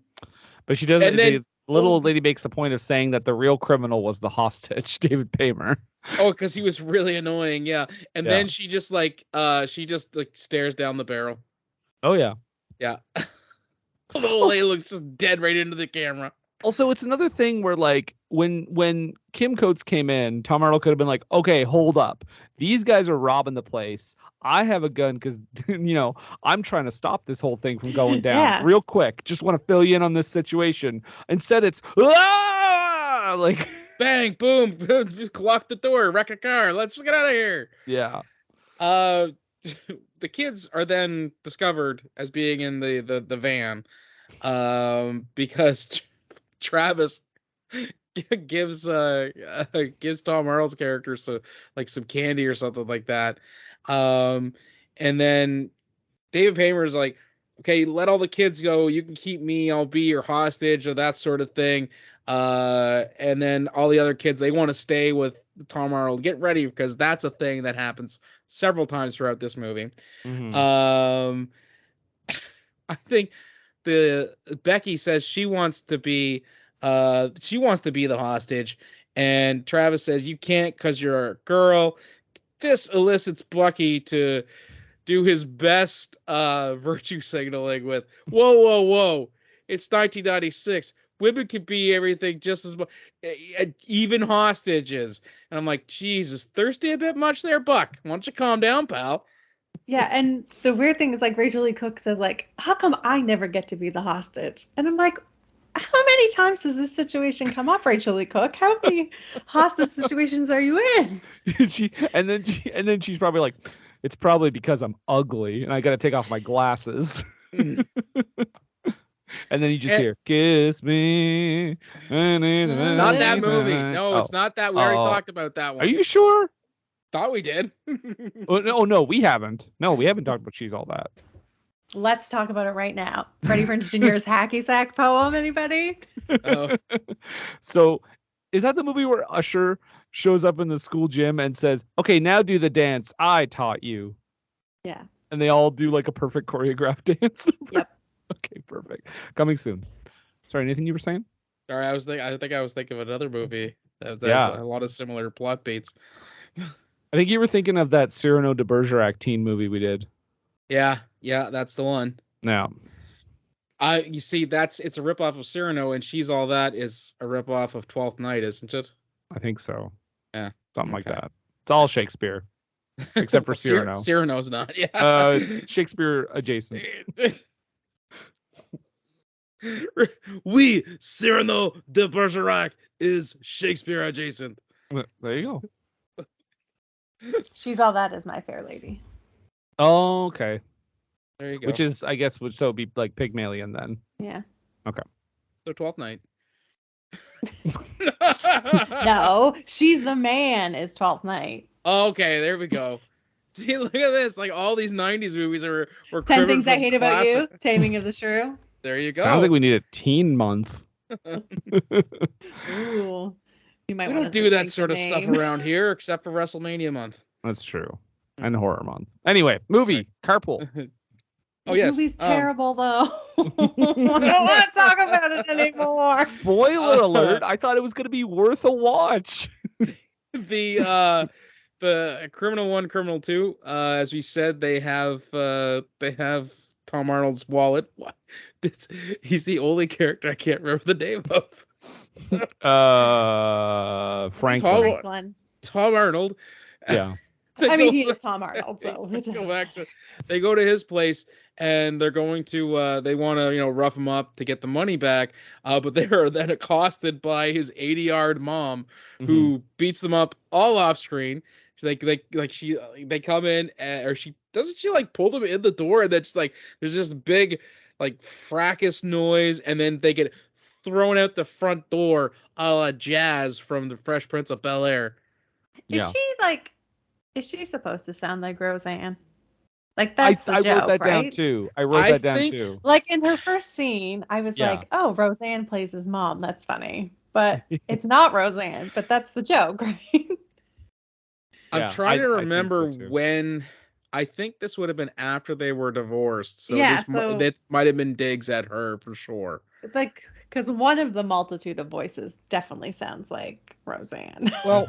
But she doesn't. And then, The little old lady makes the point of saying that the real criminal was the hostage, David Paymer. oh, because he was really annoying, yeah. And Yeah. then she just like stares down the barrel. Oh yeah. Yeah. The old lady looks just dead right into the camera. Also, it's another thing where, like, when Kim Coates came in, Tom Arnold could have been like, okay, hold up. These guys are robbing the place. I have a gun because, I'm trying to stop this whole thing from going down. Yeah. Real quick. Just want to fill you in on this situation. Instead, it's, ah! Like, Bang, boom, just lock the door, wreck a car. Let's get out of here. yeah. The kids are then discovered as being in the van, because Travis gives Tom Arnold's character some candy or something like that. And then David Paymer is like, okay, let all the kids go. You can keep me. I'll be your hostage, or that sort of thing. And then all the other kids, they want to stay with Tom Arnold. Get ready, because that's a thing that happens several times throughout this movie. Mhm. I think Becky says she wants to be the hostage, and Travis says you can't because you're a girl. This elicits Bucky to do his best virtue signaling with, whoa, it's 1996. Women can be everything just as much, even hostages. And I'm like, Jesus, thirsty a bit much there, Buck? Why don't you calm down, pal? Yeah, and the weird thing is, like, Rachel Lee Cook says, like, how come I never get to be the hostage? And I'm like, how many times does this situation come up, Rachel Lee Cook? How many hostage situations are you in? and then she's probably like, it's probably because I'm ugly and I got to take off my glasses. And then you just hear, kiss me. Not that movie. No, it's not that. We already talked about that one. Are you sure? Thought we did. No, we haven't. No, we haven't talked about She's All That. Let's talk about it right now. Freddie Prinze Jr.'s hacky sack poem, anybody? Oh. So, is that the movie where Usher shows up in the school gym and says, okay, now do the dance I taught you? Yeah. And they all do like a perfect choreographed dance. Yep. Okay, perfect. Coming soon. Sorry, anything you were saying? Sorry, I think I was thinking of another movie that has a lot of similar plot beats. I think you were thinking of that Cyrano de Bergerac teen movie we did. Yeah, that's the one. Yeah. You see, it's a ripoff of Cyrano, and She's All That is a ripoff of 12th Night, isn't it? I think so. Yeah. Something like that. It's all Shakespeare. Except for Cyrano. Cyrano's not, yeah. It's Shakespeare adjacent. Cyrano de Bergerac is Shakespeare adjacent. There you go. She's All That is My Fair Lady. Oh, okay. There you go. Which is, I guess, would so be like Pygmalion then. Yeah. Okay. So 12th Night. No, She's the Man is 12th Night. Okay, there we go. See, look at this. Like, all these 90s movies were 10 Things I Hate About classic. You, Taming of the Shrew. There you go. Sounds like we need a teen month. Ooh. You might We want don't to do that think sort the of stuff name. around here except for WrestleMania month. That's true. And horror month. Anyway, movie, Carpool. Oh, This yes. movie's terrible, though. I don't want to talk about it anymore. Spoiler alert, I thought it was going to be worth a watch. The Criminal 1, Criminal 2, as we said, they have Tom Arnold's wallet. What? He's the only character I can't remember the name of. Franklin. Tom Arnold. Yeah. I mean, he is Tom Arnold, so. They go to his place, and they're going to they want to rough him up to get the money back, but they are then accosted by his 80-yard mom, who beats them up all off screen. They come in, or she pull them in the door, and then just there's this big fracas noise, and then they get thrown out the front door, a la Jazz from the Fresh Prince of Bel-Air. Is she supposed to sound like Roseanne? That's the I joke, wrote that right? down too. I wrote that down too. In her first scene, I was like, oh, Roseanne plays his mom. That's funny. But it's not Roseanne, but that's the joke, right? I'm trying to remember when I think this would have been after they were divorced, so Yeah, so that might have been digs at her for sure. like, because one of the multitude of voices definitely sounds like Roseanne. Well,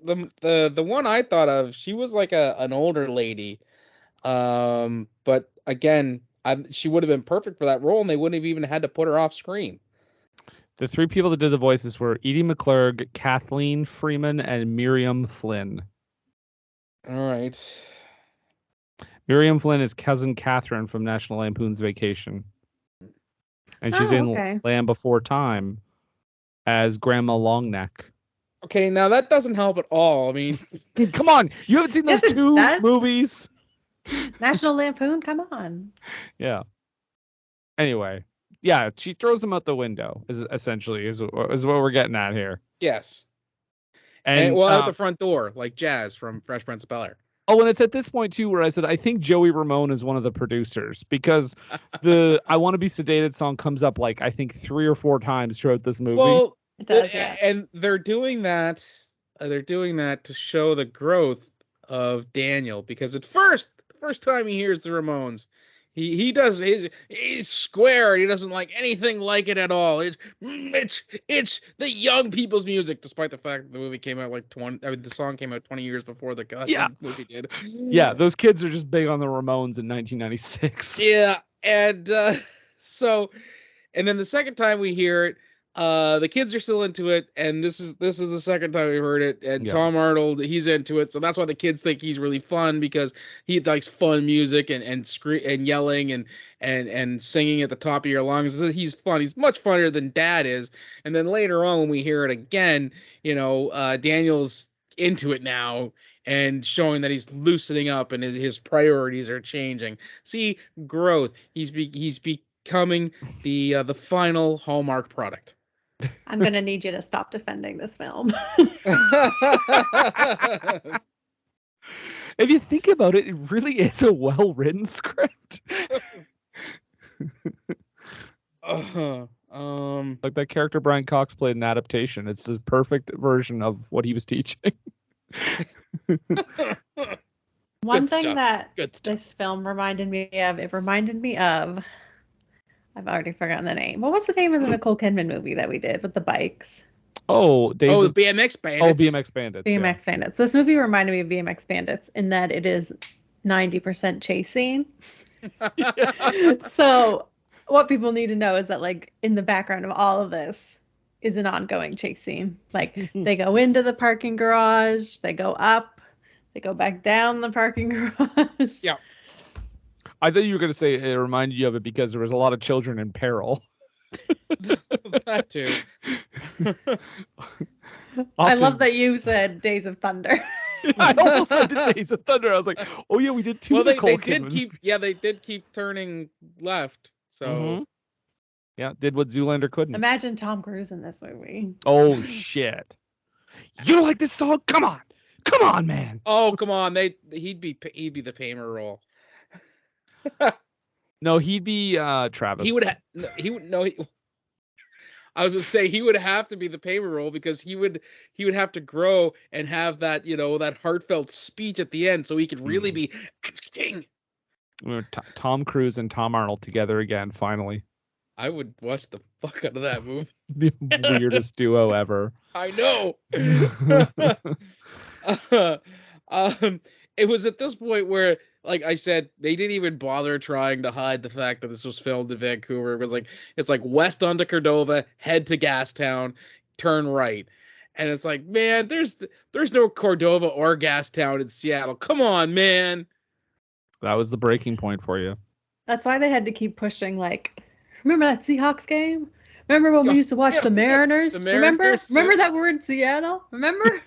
Mhm. the one I thought of, she was like an older lady, but again, she would have been perfect for that role, and they wouldn't have even had to put her off screen. The three people that did the voices were Edie McClurg, Kathleen Freeman, and Miriam Flynn. All right. Miriam Flynn is cousin Catherine from National Lampoon's Vacation. And she's in okay. Land Before Time as Grandma Longneck. Okay, now that doesn't help at all. I mean, Come on, you haven't seen those Yes, it two does. movies? National Lampoon, come on. Yeah. Anyway, yeah, she throws them out the window. Is what we're getting at here. yes. And well, out the front door, like Jazz from Fresh Prince of Bel-Air. oh, and it's at this point too where I said I think Joey Ramone is one of the producers because the "I Want to Be Sedated" song comes up like I think 3 or 4 times throughout this movie. Well, It does, yeah. and they're doing that. They're doing that to show the growth of Daniel, because the first time he hears the Ramones, he's square. He doesn't like anything like it at all. It's the young people's music, despite the fact that the movie came out like 20. I mean, the song came out 20 years before the movie did. Yeah, those kids are just big on the Ramones in 1996. Yeah, and so, and then the second time we hear it, the kids are still into it, and this is the second time we heard it, and Yeah. Tom Arnold, he's into it, so that's why the kids think he's really fun, because he likes fun music and yelling and singing at the top of your lungs. He's fun. He's much funnier than Dad is. And then later on, when we hear it again, Daniel's into it now and showing that he's loosening up and his priorities are changing. See, growth. He's becoming the final Hallmark product. I'm going to need you to stop defending this film. If you think about it, it really is a well-written script. Like that character Brian Cox played in Adaptation. It's the perfect version of what he was teaching. One Good thing stuff. that Good stuff. this film reminded me of, I've already forgotten the name. What was the name of the Nicole Kidman movie that we did with the bikes? Oh, the BMX Bandits. Oh, BMX Bandits. BMX Bandits. This movie reminded me of BMX Bandits in that it is 90% chase scene. So what people need to know is that, like, in the background of all of this is an ongoing chase scene. Like, they go into the parking garage, they go up, they go back down the parking garage. Yeah. I thought you were going to say it reminded you of it because there was a lot of children in peril. That too. I love that you said Days of Thunder. I almost went to Days of Thunder. I was like, oh yeah, we did 2 Well, Nicole they Kidman. did keep turning left. So Mhm. Yeah, did what Zoolander couldn't. Imagine Tom Cruise in this movie. Oh shit! You don't like this song? Come on, man. oh, come on, he'd be the Paymer role. No, he'd be Travis. He would I was gonna say he would have to be the Paymer role, because he would have to grow and have that that heartfelt speech at the end, so he could really be acting. Tom Cruise and Tom Arnold together again, finally. I would watch the fuck out of that movie. The weirdest duo ever. I know. It was at this point where, like I said, they didn't even bother trying to hide the fact that this was filmed in Vancouver. It was like, it's like west onto Cordova, head to Gastown, turn right. And it's like, man, there's no Cordova or Gastown in Seattle. Come on, man. That was the breaking point for you. That's why they had to keep pushing, like, remember that Seahawks game? Remember when we used to watch the Mariners? The Mariners. Remember that we're in Seattle? Remember?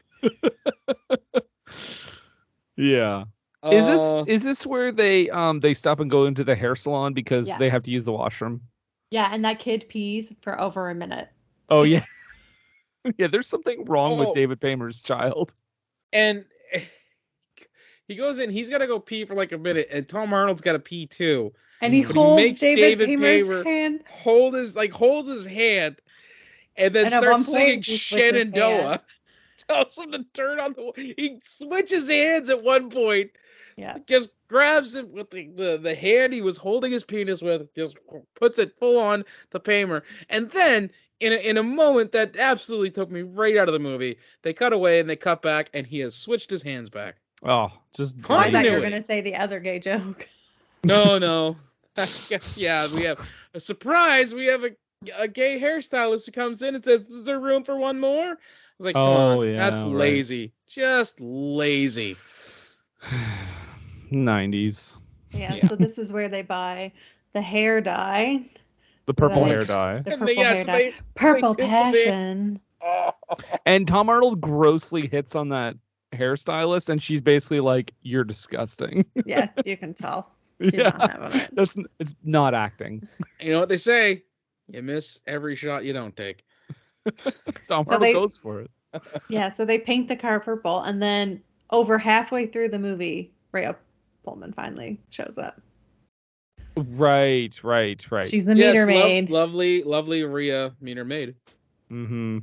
Yeah. Is this where they stop and go into the hair salon because Yeah. they have to use the washroom? Yeah, and that kid pees for over a minute. Oh yeah. Yeah, there's something wrong with Oh. David Paymer's child. And he goes in, he's got to go pee for like a minute, and Tom Arnold's got to pee too. And he But he holds makes David David Paymer's Paymer hand. Hold his hand, and then And at starts one singing point, he switches Shenandoah. hands. Tells him to turn on he switches hands at one point Yeah. Just grabs it with the hand he was holding his penis with, just puts it full on the Paymer, and then in a moment that absolutely took me right out of the movie, they cut away and they cut back, and he has switched his hands back. Oh, just Oh, I thought you were Continuity. gonna say the other gay joke. No. I guess, yeah, we have a surprise. We have a gay hairstylist who comes in and says, "Is there room for one more?" I was like, come Oh, on, yeah, that's right. lazy. Just lazy. 90s. Yeah, so this is where they buy the hair dye. The So purple that hair is- dye. The And purple they- hair yes, dye. they Purple tip the passion. Oh. And Tom Arnold grossly hits on that hairstylist, and she's basically like, "You're disgusting." Yes, you can tell. She's not having it. It's not acting. You know what they say? You miss every shot you don't take. Tom So Arnold they- goes for it. Yeah, so they paint the car purple, and then over halfway through the movie, Rhea Perlman finally shows up. Right. She's the meter maid. Lovely Rhea, meter maid. Mm-hmm.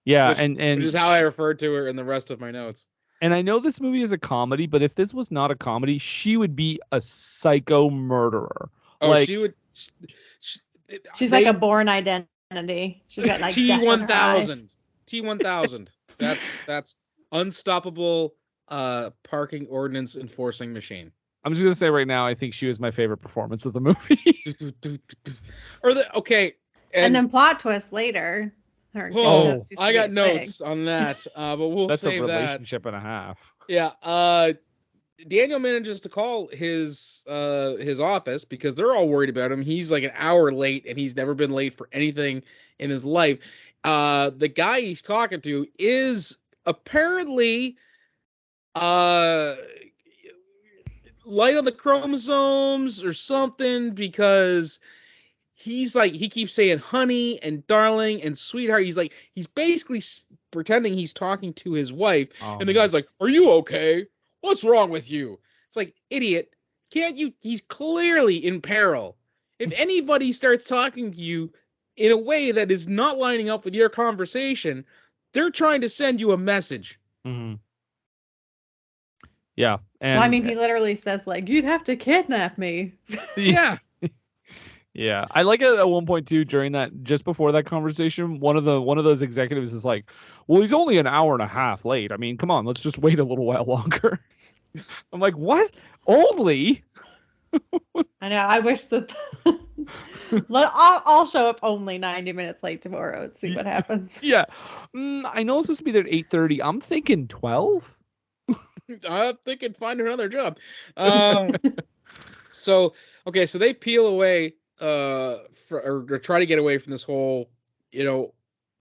Yeah, Which- and Which is how I referred to her in the rest of my notes. and I know this movie is a comedy, but if this was not a comedy, she would be a psycho murderer. Oh, like, she would. She's like a born identity. She's got like death in her eyes. T1000. That's unstoppable parking ordinance enforcing machine. I'm just gonna say right now, I think she was my favorite performance of the movie. And then plot twist later. Her Oh, used to I be got a notes on that, but we'll That's a save that. relationship and a half. Yeah. Daniel manages to call his office because they're all worried about him. He's like an hour late, and he's never been late for anything in his life. The guy he's talking to is apparently light on the chromosomes or something, because he's like, he keeps saying honey and darling and sweetheart. He's basically pretending he's talking to his wife. Oh, And the guy's like, "Are you okay? What's wrong with you?" It's like, idiot, can't you? He's clearly in peril. If anybody starts talking to you in a way that is not lining up with your conversation, they're trying to send you a message. Mm-hmm. Yeah. And Well, I mean, he literally says like, "You'd have to kidnap me." Yeah. Yeah, I like it at one point too. During that, just before that conversation, one of those executives is like, "Well, he's only an hour and a half late. I mean, come on, let's just wait a little while longer." I'm like, "What? Only?" I know. I wish that. I'll show up only 90 minutes late tomorrow and see what happens. Yeah, I know it's supposed to be there at 8:30. I'm thinking 12. I'm thinking find another job. So they peel away or try to get away from this whole,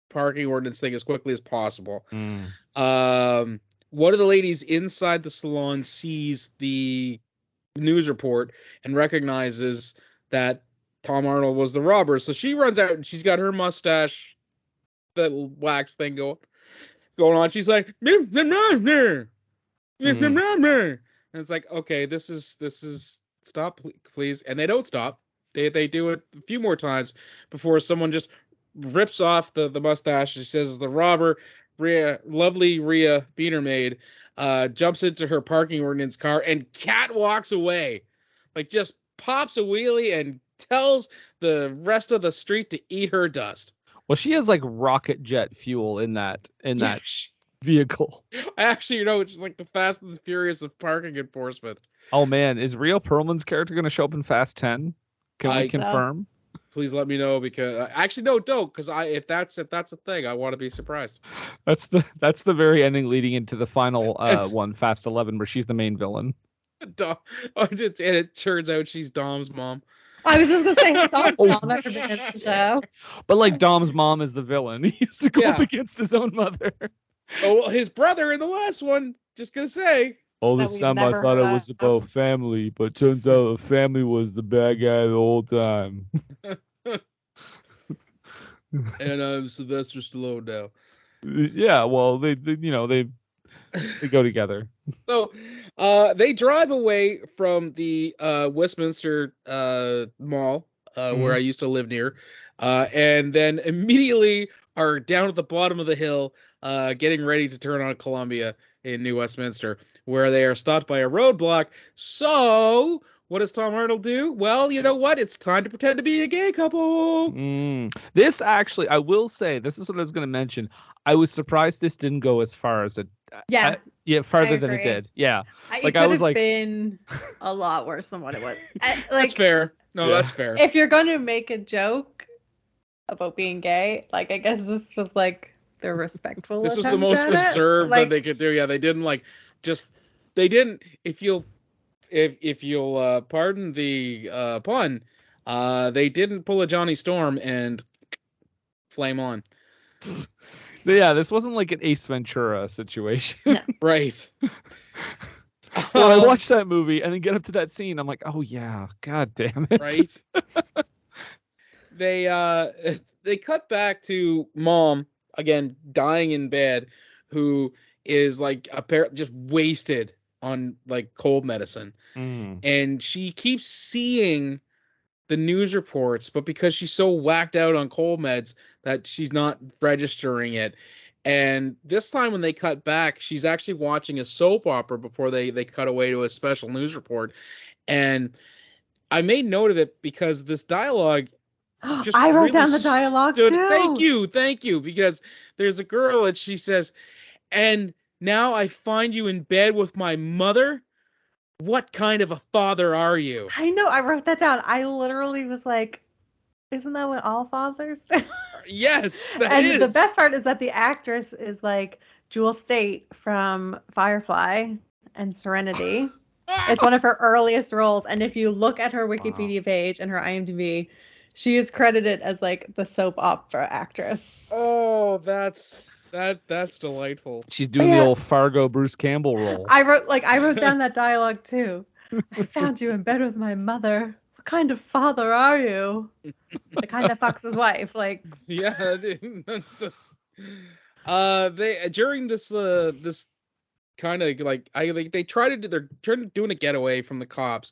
parking ordinance thing as quickly as possible. One of the ladies inside the salon sees the news report and recognizes that Tom Arnold was the robber. So she runs out and she's got her mustache, that wax thing going on. She's like, and it's like, okay, this is stop, please. And they don't stop. They do it a few more times before someone just rips off the mustache. She says the robber, lovely Rhea Perlman, jumps into her parking ordinance car and catwalks away. Like, just pops a wheelie and tells the rest of the street to eat her dust. Well, she has like rocket jet fuel in that Yeah, vehicle. actually, it's like the Fast and the Furious of parking enforcement. Oh man, is Rhea Perlman's character going to show up in Fast 10? Can we confirm? Please let me know, because actually no, don't, because if that's a thing, I want to be surprised. That's the very ending leading into the final one, Fast 11, where she's the main villain. And it turns out she's Dom's mom. I was just gonna say, Dom's mom never been in the show. But like Dom's mom is the villain. He has to go up Yeah. against his own mother. Oh, well, his brother in the last one. Just gonna say. All That this we've time I never thought heard it was of. about family, but turns out the family was the bad guy the whole time. And I'm Sylvester Stallone now. Yeah, well, they go together. So, they drive away from the Westminster Mall, where I used to live near, and then immediately are down at the bottom of the hill, getting ready to turn on Columbia in New Westminster, where they are stopped by a roadblock. So what does Tom Arnold do? Well, you know what? It's time to pretend to be a gay couple. This actually, I will say, this is what I was going to mention. I was surprised this didn't go as far as it. Yeah. Farther than it did. Yeah. It could have been a lot worse than what it was. That's fair. No, that's fair. If you're going to make a joke about being gay, like, I guess this was like the respectful. This was the most reserved that they could do. Yeah, they didn't if you'll pardon the pun, they didn't pull a Johnny Storm and flame on. Yeah, this wasn't like an Ace Ventura situation. No. Right. Well, I watched that movie and then get up to that scene. I'm like, oh yeah, god damn it. Right. They cut back to mom again, dying in bed, who is like just wasted on like cold medicine, and she keeps seeing the news reports, but because she's so whacked out on cold meds that she's not registering it. And this time when they cut back, she's actually watching a soap opera before they cut away to a special news report. And I made note of it because this dialogue just I wrote down the dialogue too. Thank you. Because there's a girl and she says, "And now I find you in bed with my mother. What kind of a father are you?" I know, I wrote that down. I literally was like, isn't that what all fathers do? Yes, and the best part is that the actress is like Jewel State from Firefly and Serenity. It's one of her earliest roles, and if you look at her Wikipedia page and her IMDb, she is credited as like the soap opera actress. Oh, that's delightful. She's doing the old Fargo Bruce Campbell role. I wrote down that dialogue too. I found you in bed with my mother. What kind of father are you? The kind that fucks his wife, like. Yeah, dude, that's the. They during this kind of like they're trying doing a getaway from the cops,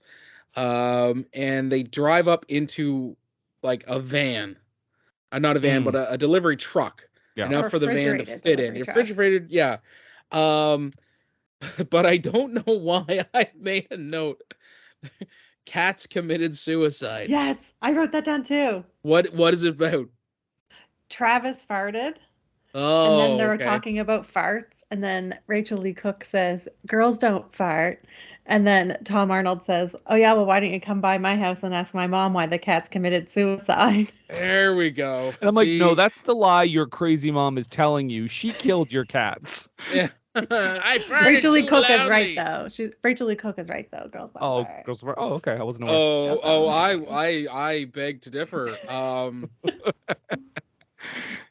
and they drive up into like a van, not a van, but a delivery truck. Yeah. Enough for the van to fit in. Refrigerated, yeah. But I don't know why I made a note. Cats committed suicide. Yes, I wrote that down too. What is it about? Travis farted. Oh, and then they were talking about farts, and then Rachael Leigh Cook says, "Girls don't fart." And then Tom Arnold says, "Oh yeah, well, why don't you come by my house and ask my mom why the cats committed suicide?" There we go. And I'm like, no, that's the lie your crazy mom is telling you. She killed your cats. Yeah. I farted Rachel Leigh Cook loudly. is right though. Rachel Leigh Cook is right though. Girls don't fart. Girls fart. Oh, okay. I wasn't aware. I beg to differ.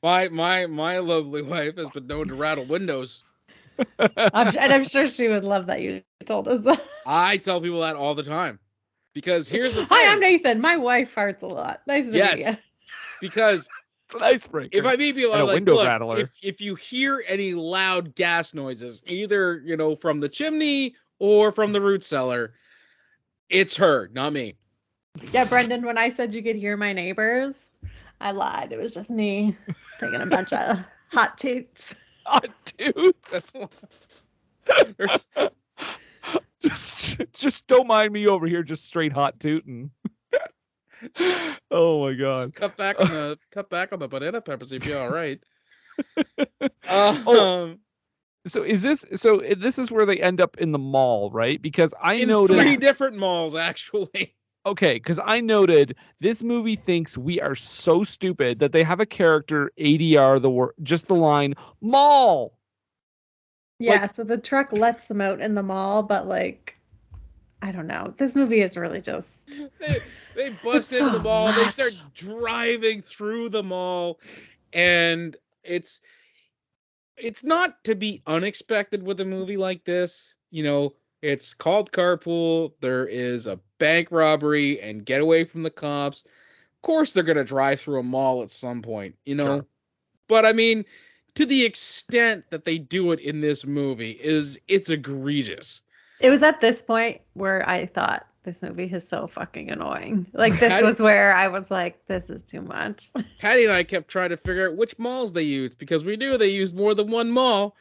My lovely wife has been known to rattle windows. I'm sure she would love that you told us that. I tell people that all the time. Because here's the thing. Hi, I'm Nathan. My wife farts a lot. Nice to meet you. Because it's an icebreaker. If I meet people, and I'm a like, window look, rattler. if you hear any loud gas noises, either from the chimney or from the root cellar, it's her, not me. Yeah, Brendan, when I said you could hear my neighbors, I lied. It was just me taking a bunch of hot toots. Hot toots. Just don't mind me over here, just straight hot tooting. Oh my god. Just cut back on the banana peppers if you're all right. So this is where they end up in the mall, right? Because I noted 3 different malls actually. Okay, because I noted this movie thinks we are so stupid that they have a character ADR just the line mall. Yeah, so the truck lets them out in the mall, but like, I don't know. This movie is really just. They bust into the mall. They start driving through the mall, and it's not to be unexpected with a movie like this. It's called Carpool. There is a bank robbery and get away from the cops. Of course, they're gonna drive through a mall at some point, Sure. But I mean, to the extent that they do it in this movie, it's egregious. It was at this point where I thought this movie is so fucking annoying. Like, this was where I was like, this is too much. Patty and I kept trying to figure out which malls they used because we knew they used more than one mall.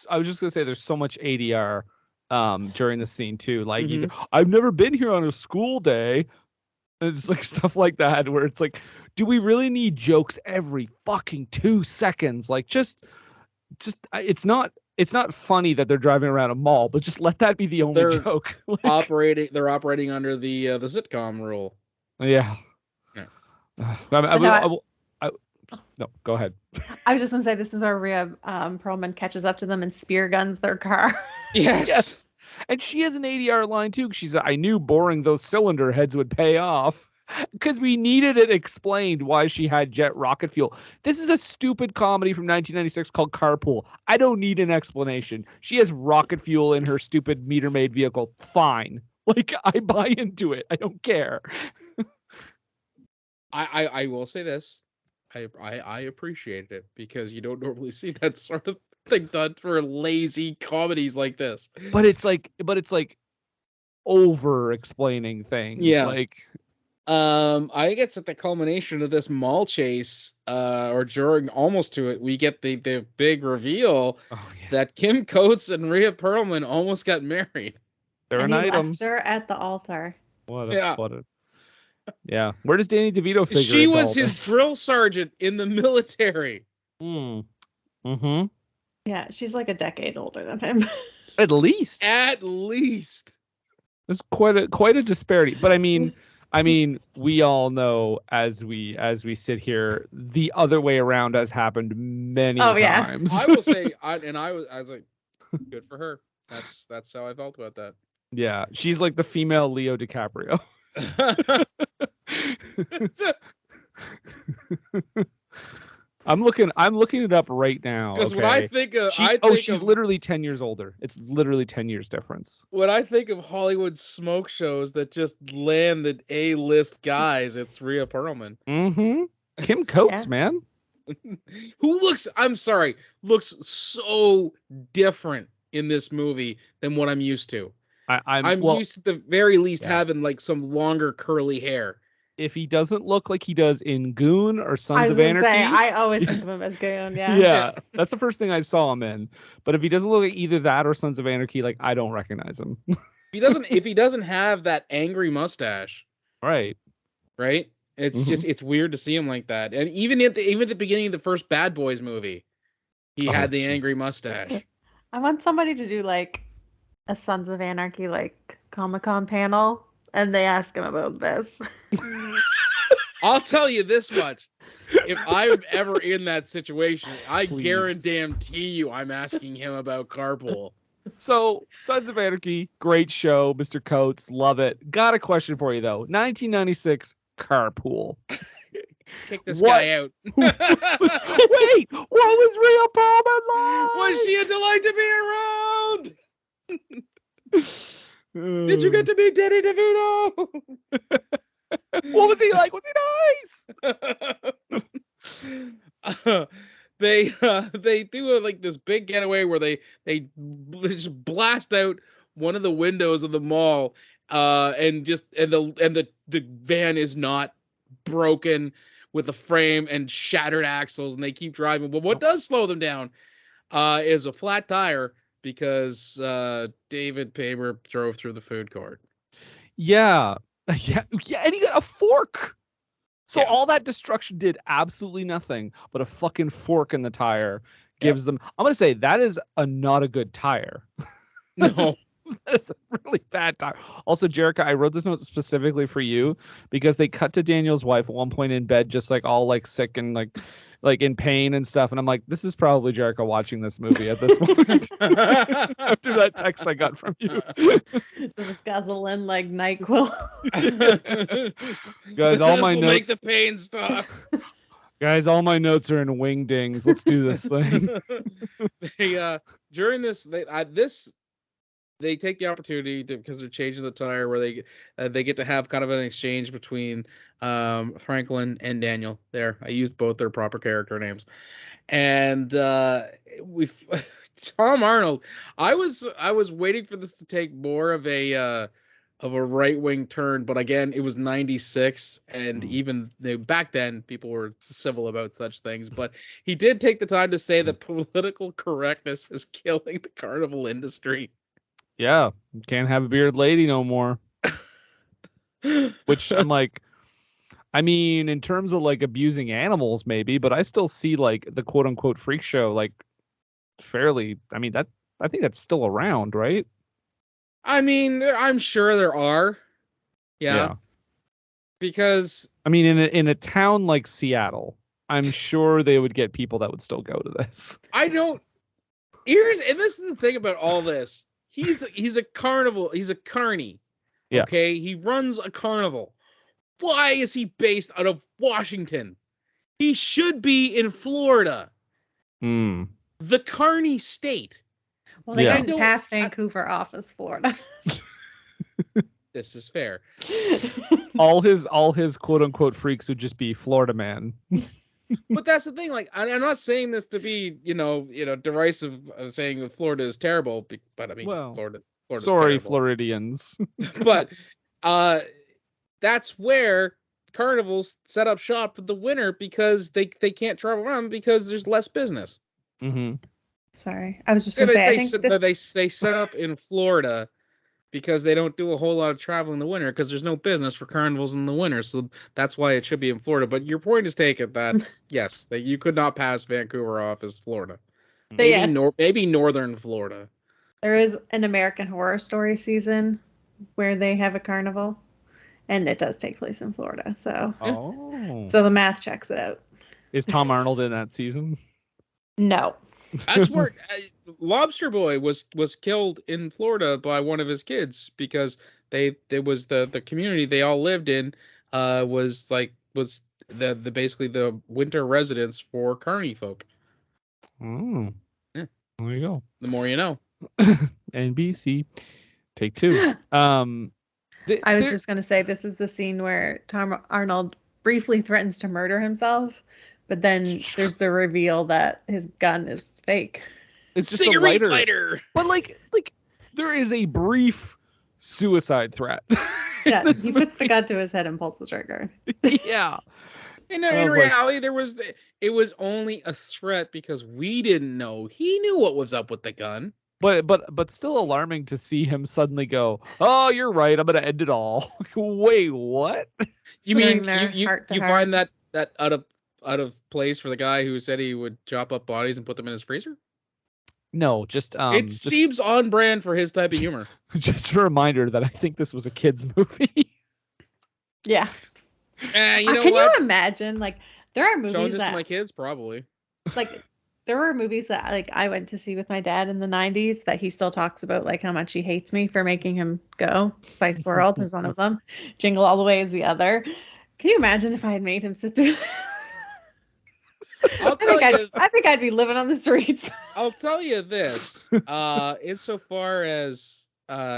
I was just gonna say there's so much ADR during the scene too. Like he's Mhm. I've never been here on a school day. And it's like stuff like that where it's like, do we really need jokes every fucking 2 seconds? Like just it's not funny that they're driving around a mall, but just let that be the only They're joke. Like, They're operating under the sitcom rule. yeah. Yeah. No, go ahead. I was just gonna say this is where Rhea Perlman catches up to them and spear guns their car. Yes. And she has an ADR line too. She's I knew boring those cylinder heads would pay off because we needed it explained why she had jet rocket fuel. This is a stupid comedy from 1996 called Carpool. I don't need an explanation. She has rocket fuel in her stupid meter maid vehicle. Fine. Like I buy into it. I don't care. I will say this. I appreciated it because you don't normally see that sort of thing done for lazy comedies like this. But it's like over explaining things. Yeah. Like I guess at the culmination of this mall chase, or during almost to it, we get the big reveal that Kim Coates and Rhea Perlman almost got married. They're And an he item. left her at the altar. Yeah. Where does Danny DeVito figure? She into was all his this? drill sergeant in the military. Mm-hmm. Yeah, she's like a decade older than him. At least. At least. There's quite a disparity. But I mean, we all know as we sit here, the other way around has happened many times. I will say, I was like, good for her. That's how I felt about that. Yeah, she's like the female Leo DiCaprio. I'm looking it up right now. Because when I think of, she's literally 10 years older. It's literally 10 years difference. When I think of Hollywood smoke shows that just land the A-list guys, it's Rhea Perlman. Mm-hmm. Kim Coates, man. Who looks so different in this movie than what I'm used to. I'm used to the very least having like some longer curly hair. If he doesn't look like he does in Goon or Sons I was of gonna Anarchy, say, I always think of him as Goon. Yeah. Yeah, that's the first thing I saw him in. But if he doesn't look like either that or Sons of Anarchy, like I don't recognize him. If he doesn't have that angry mustache, right? It's just it's weird to see him like that. And even at the beginning of the first Bad Boys movie, he had the angry mustache. I want somebody to do like a Sons of Anarchy like Comic-Con panel, and they ask him about this. I'll tell you this much. If I'm ever in that situation, I guarantee you I'm asking him about Carpool. So, Sons of Anarchy, great show, Mr. Coates, love it. Got a question for you, though. 1996, Carpool. Kick this guy out. Wait, what was Rhea Perlman like? Was she a delight to be around? Did you get to meet Danny DeVito? What was he like? Was he nice? They do like this big getaway where they just blast out one of the windows of the mall, and the van is not broken with the frame and shattered axles, and they keep driving. But what does slow them down is a flat tire because David Paymer drove through the food court. Yeah, and he got a fork. So all that destruction did absolutely nothing, but a fucking fork in the tire gives them. I'm gonna say that is not a good tire. No. That's a really bad tire. Also, Jerika, I wrote this note specifically for you because they cut to Daniel's wife at one point in bed, just like all like sick and like in pain and stuff. And I'm like, this is probably Jerika watching this movie at this point. After that text I got from you. Just guzzle in like NyQuil. Guys, all my notes make the pain stop. Guys, all my notes are in wingdings. Let's do this thing. During this, they take the opportunity because they're changing the tire where they get to have kind of an exchange between Franklin and Daniel. There, I used both their proper character names, and Tom Arnold. I was waiting for this to take more of a right-wing turn, but again, it was 96, and even back then, people were civil about such things, but he did take the time to say that political correctness is killing the carnival industry. Yeah, can't have a bearded lady no more. Which I'm like, I mean, in terms of like abusing animals, maybe, but I still see like the quote unquote freak show like fairly. I mean, I think that's still around, right? I mean, I'm sure there are. Yeah. Because I mean, in a town like Seattle, I'm sure they would get people that would still go to this. and this is the thing about all this. He's a carnival. He's a carny. Yeah. Okay, he runs a carnival. Why is he based out of Washington? He should be in Florida. The carny state. Well, they couldn't pass Vancouver off as Florida. This is fair. all his quote unquote freaks would just be Florida man. But that's the thing. Like, I'm not saying this to be, derisive of saying that Florida is terrible, but I mean, Florida's sorry, terrible. Floridians. But that's where carnivals set up shop for the winter because they can't travel around because there's less business. Mm-hmm. Sorry, I was just gonna say. They set up in Florida because they don't do a whole lot of travel in the winter because there's no business for carnivals in the winter. So that's why it should be in Florida. But your point is taken that, yes, that you could not pass Vancouver off as Florida. Maybe northern Florida. There is an American Horror Story season where they have a carnival, and it does take place in Florida. So, so the math checks out. Is Tom Arnold in that season? No. That's where Lobster Boy was killed in Florida by one of his kids because was the community they all lived in was the basically the winter residence for carny folk. Oh, yeah. There you go. The more you know. NBC, take two. I was just gonna say this is the scene where Tom Arnold briefly threatens to murder himself. But then there's the reveal that his gun is fake. It's just a lighter. But like there is a brief suicide threat. Yeah, he puts the gun to his head and pulls the trigger. Yeah. In reality, it was only a threat because we didn't know. He knew what was up with the gun. But still alarming to see him suddenly go, "Oh, you're right. I'm gonna end it all." Wait, what? You mean you find that out of place for the guy who said he would chop up bodies and put them in his freezer? No, it seems on brand for his type of humor. Just a reminder that I think this was a kid's movie. Yeah. Can you imagine? Like, there are movies showing this to my kids, probably. Like, there were movies that like I went to see with my dad in the 90s that he still talks about, like how much he hates me for making him go. Spice World is one of them. Jingle All the Way is the other. Can you imagine if I had made him sit through? I think I'd be living on the streets. I'll tell you this. Insofar as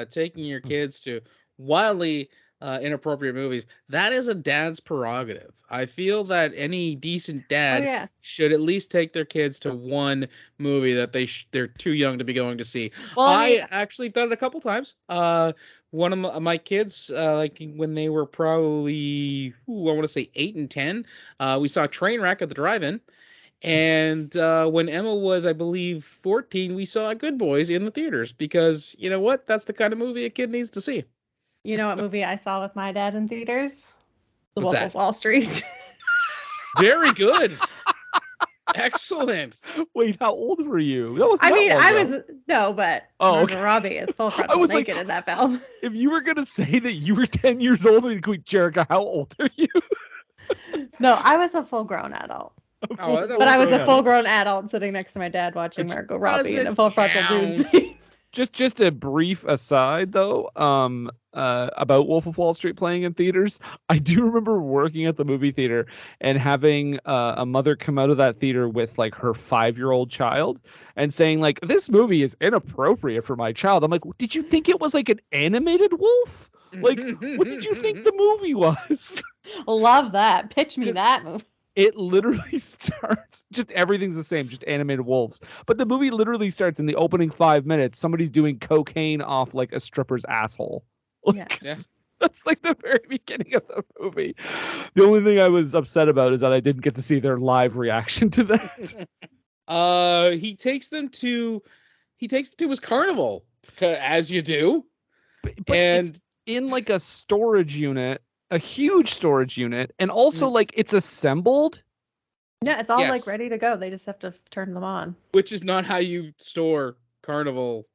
taking your kids to wildly inappropriate movies, that is a dad's prerogative. I feel that any decent dad should at least take their kids to one movie that they're too young to be going to see. Well, I actually done it a couple times. One of my kids, like when they were probably, I want to say 8 and 10, we saw Trainwreck at the drive-in. And when Emma was, I believe, 14, we saw Good Boys in the theaters because, you know what? That's the kind of movie a kid needs to see. You know what movie I saw with my dad in theaters? The Wolf of Wall Street. Very good. Excellent. Wait, how old were you? But Margot Robbie is full frontal naked in that film. If you were gonna say that you were 10 years old, I'd go, Jerika, how old are you? No, I was a full-grown adult. But I was a full-grown adult sitting next to my dad watching Margot Robbie in a full frontal nude scene. Just a brief aside though, about Wolf of Wall Street playing in theaters. I do remember working at the movie theater and having a mother come out of that theater with like her 5-year-old child and saying like, this movie is inappropriate for my child. I'm like, did you think it was like an animated wolf? Like, what did you think the movie was? Love that. Pitch me that movie. It literally starts, just everything's the same, just animated wolves. But the movie literally starts in the opening 5 minutes. Somebody's doing cocaine off like a stripper's asshole. Like, Yeah. That's like the very beginning of the movie. The only thing I was upset about is that I didn't get to see their live reaction to that. He takes them to his carnival, as you do. But And it's in like a storage unit, a huge storage unit, and also like it's assembled. Yeah, it's all Yes. like ready to go. They just have to turn them on. which is not how you store carnival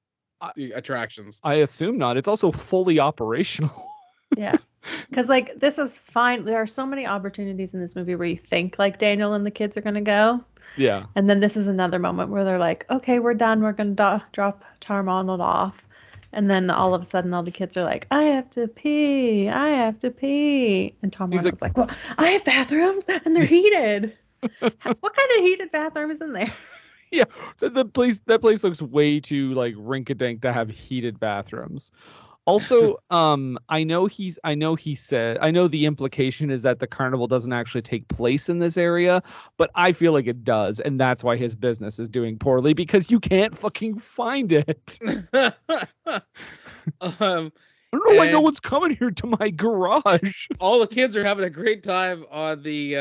attractions. I assume not. It's also fully operational. Yeah. Because, like, this is fine. There are so many opportunities in this movie where you think, like, Daniel and the kids are going to go. Yeah. And then this is another moment where they're like, okay, we're done. We're going to drop Tom Arnold off. And then all of a sudden, all the kids are like, I have to pee. I have to pee. And Tom He's Arnold's like, well, I have bathrooms and they're heated. What kind of heated bathroom is in there? Yeah, that place looks way too like rink-a-dink to have heated bathrooms. Also, I know the implication is that the carnival doesn't actually take place in this area, but I feel like it does, and that's why his business is doing poorly, because you can't fucking find it. I don't know why no one's coming here to my garage. All the kids are having a great time on the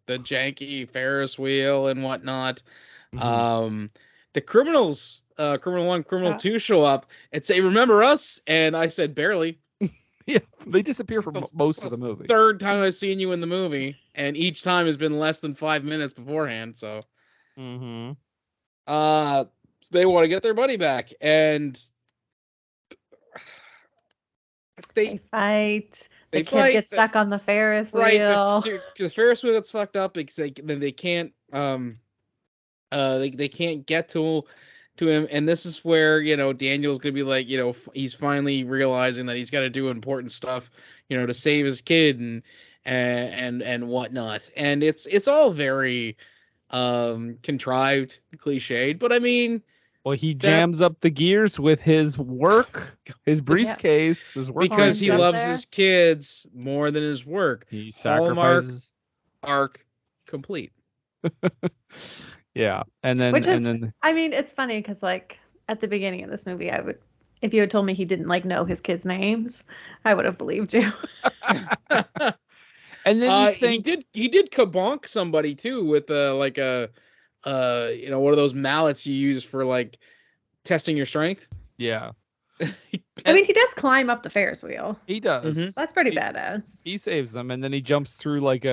janky Ferris wheel and whatnot. Mm-hmm. The criminals, Criminal 1, Criminal 2 show up and say, "Remember us?" And I said, "Barely." Yeah, they disappear for most of the movie. Third time I've seen you in the movie, and each time has been less than 5 minutes beforehand. So, they want to get their money back, and They fight. They The kid fight. gets stuck on the Ferris wheel. Right, the Ferris wheel gets fucked up because they can't they can't get to him, and this is where Daniel's gonna be like, he's finally realizing that he's got to do important stuff, to save his kid and whatnot, and it's all very contrived, cliched, but I mean. Well, he jams up the gears with his briefcase, his work, because he loves there. his kids more than his work. He sacrifices. Arc complete. Yeah, and then I mean, it's funny because like at the beginning of this movie, if you had told me he didn't like know his kids' names, I would have believed you. And then he did kabonk somebody too with like a one of those mallets you use for like testing your strength. Yeah. I mean, he does climb up the Ferris wheel. He does. Mm-hmm. That's pretty badass. He saves them, and then he jumps through like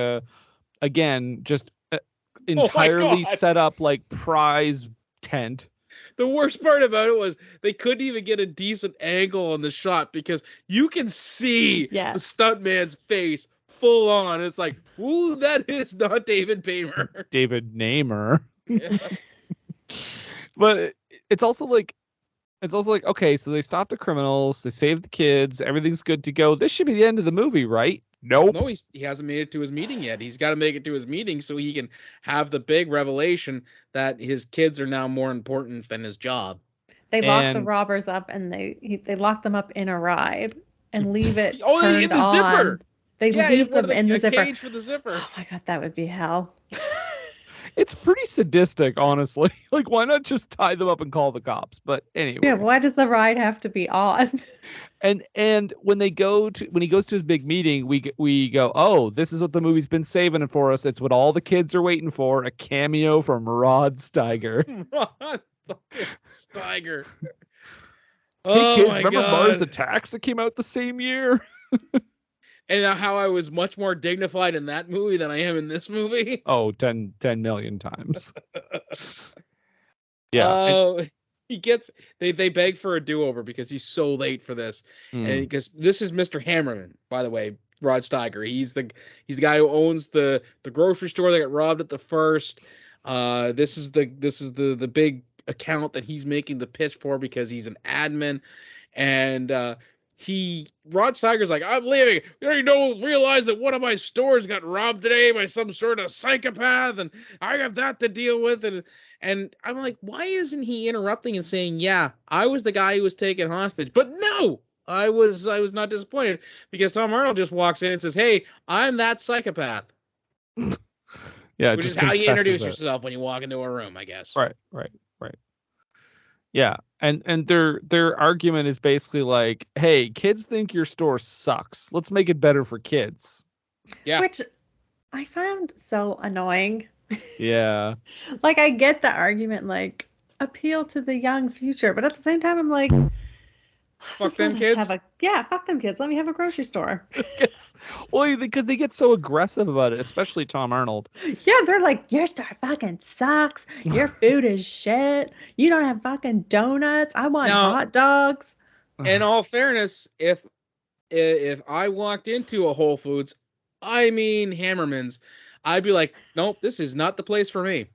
entirely set up like prize tent. The worst part about it was they couldn't even get a decent angle on the shot because you can see the stuntman's face full on. It's like, ooh, that is not David Paymer. David Namer. Yeah. But it's also like, okay, so they stop the criminals, they save the kids, everything's good to go. This should be the end of the movie, right? Nope. No, he hasn't made it to his meeting yet. He's got to make it to his meeting so he can have the big revelation that his kids are now more important than his job. They lock the robbers up, and they lock them up in a ride and leave it in the on. zipper. They leave them in the zipper. Cage for the zipper. Oh my god, that would be hell. It's pretty sadistic, honestly. Like, why not just tie them up and call the cops? But anyway. Yeah, why does the ride have to be on? And when he goes to his big meeting, we go, oh, this is what the movie's been saving for us. It's what all the kids are waiting for, a cameo from Rod Steiger. Rod fucking Steiger. Hey kids, remember Mars Attacks that came out the same year? And how I was much more dignified in that movie than I am in this movie. Oh, 10 million times. Yeah. They beg for a do-over because he's so late for this. And because this is Mr. Hammerman, by the way, Rod Steiger. He's the guy who owns the grocery store that got robbed at the first. This is the big account that he's making the pitch for because he's an admin. And Rod Steiger's like, I'm leaving. You don't realize that one of my stores got robbed today by some sort of psychopath, and I have that to deal with. And I'm like, why isn't he interrupting and saying, yeah, I was the guy who was taken hostage? But no, I was not disappointed because Tom Arnold just walks in and says, hey, I'm that psychopath. Yeah, which is how you introduce yourself when you walk into a room, I guess. Right. Yeah. And their argument is basically like, hey, kids think your store sucks. Let's make it better for kids. Yeah. Which I found so annoying. Yeah. Like, I get the argument, like, appeal to the young future, but at the same time, I'm like, Fuck them kids. Fuck them kids. Let me have a grocery store. Well, because they get so aggressive about it, especially Tom Arnold. Yeah, they're like, your store fucking sucks. Your food is shit. You don't have fucking donuts. I want hot dogs. In all fairness, if I walked into a Whole Foods, I mean Hammerman's, I'd be like, nope, this is not the place for me.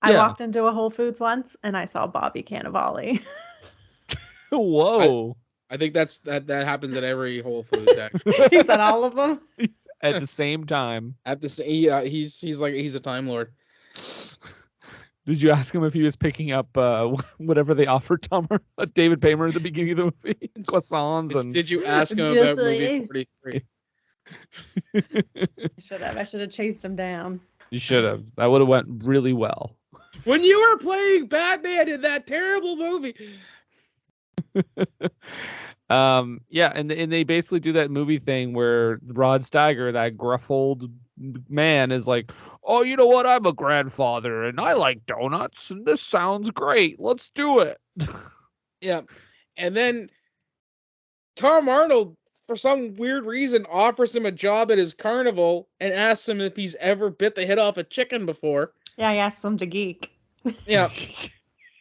I walked into a Whole Foods once and I saw Bobby Cannavale. Whoa. I think that happens at every Whole Foods, actually. He's at all of them? At the same time. At the same, he's like, he's a Time Lord. Did you ask him if he was picking up whatever they offered David Paymer at the beginning of the movie? Croissants and... Did you ask him about movie 43? I should have chased him down. You should have. That would have went really well. When you were playing Batman in that terrible movie. Yeah, and they basically do that movie thing where Rod Steiger, that gruff old man, is like, oh, you know what? I'm a grandfather and I like donuts and this sounds great. Let's do it. Yeah. And then Tom Arnold, for some weird reason, offers him a job at his carnival and asks him if he's ever bit the head off a chicken before. Yeah, I asked him to geek. Yeah.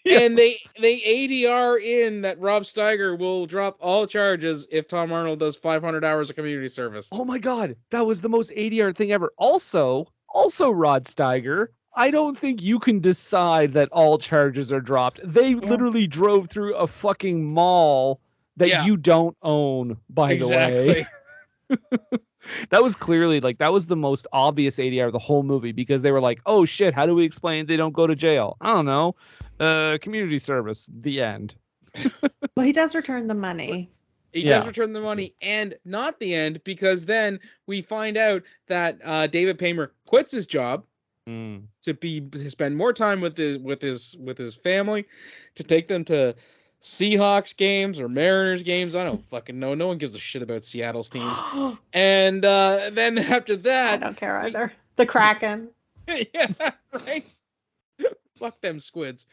And they ADR in that Rob Steiger will drop all charges if Tom Arnold does 500 hours of community service. Oh my God, that was the most ADR thing ever. Also Rod Steiger, I don't think you can decide that all charges are dropped. They literally drove through a fucking mall that you don't own, by the way. That was clearly, like, that was the most obvious ADR of the whole movie, because they were like, oh shit, how do we explain they don't go to jail? I don't know. Community service, the end. Well, he does return the money. He does return the money, and not the end, because then we find out that David Paymer quits his job to spend more time with his family, to take them to Seahawks games or Mariners games. I don't fucking know. No one gives a shit about Seattle's teams. And then after that, I don't care either. The Kraken. Yeah, right. Fuck them squids.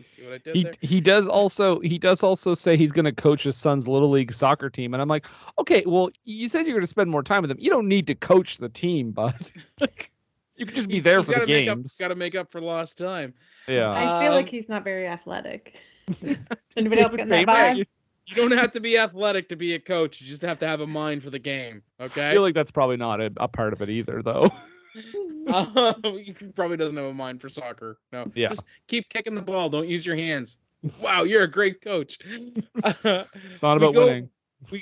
See what I did there? He does also say he's going to coach his son's little league soccer team, and I'm like, okay, well, you said you're going to spend more time with them. You don't need to coach the team, bud. You could just be there for the games. Got to make up for lost time. Yeah. I feel like he's not very athletic. Anybody else getting that vibe? You don't have to be athletic to be a coach. You just have to have a mind for the game. Okay. I feel like that's probably not a part of it either, though. He probably doesn't have a mind for soccer. No. Yeah. Just keep kicking the ball. Don't use your hands. Wow, you're a great coach. It's not about winning.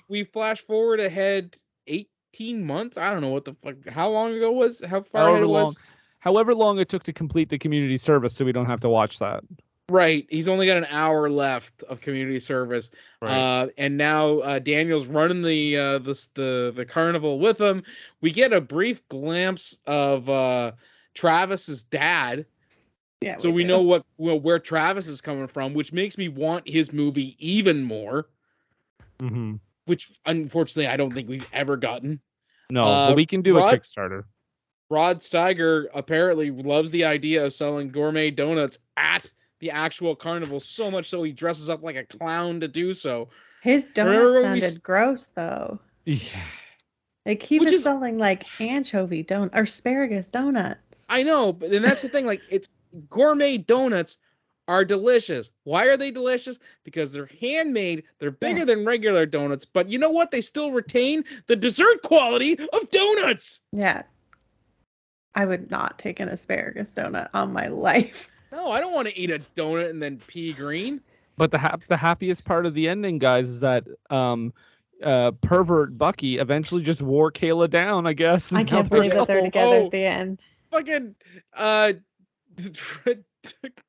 We flash forward ahead 18 months. I don't know what the fuck. How long ago was? How far ahead it was? However long it took to complete the community service, so we don't have to watch that. Right. He's only got an hour left of community service. Right. And now Daniel's running the carnival with him. We get a brief glimpse of Travis's dad. Yeah. So we know where Travis is coming from, which makes me want his movie even more. Mm-hmm. Which unfortunately I don't think we've ever gotten. No, but we can do a Kickstarter. Rod Steiger apparently loves the idea of selling gourmet donuts at the actual carnival, so much so he dresses up like a clown to do so. His donuts sounded gross, though. Yeah. Like, he was selling, like, anchovy donuts, or asparagus donuts. I know, but and that's the thing, like, it's gourmet donuts are delicious. Why are they delicious? Because they're handmade, they're bigger than regular donuts, but you know what? They still retain the dessert quality of donuts! Yeah. I would not take an asparagus donut on my life. No, I don't want to eat a donut and then pea green. But the happiest part of the ending, guys, is that pervert Bucky eventually just wore Kayla down, I guess. I can't believe that they're together at the end. Fucking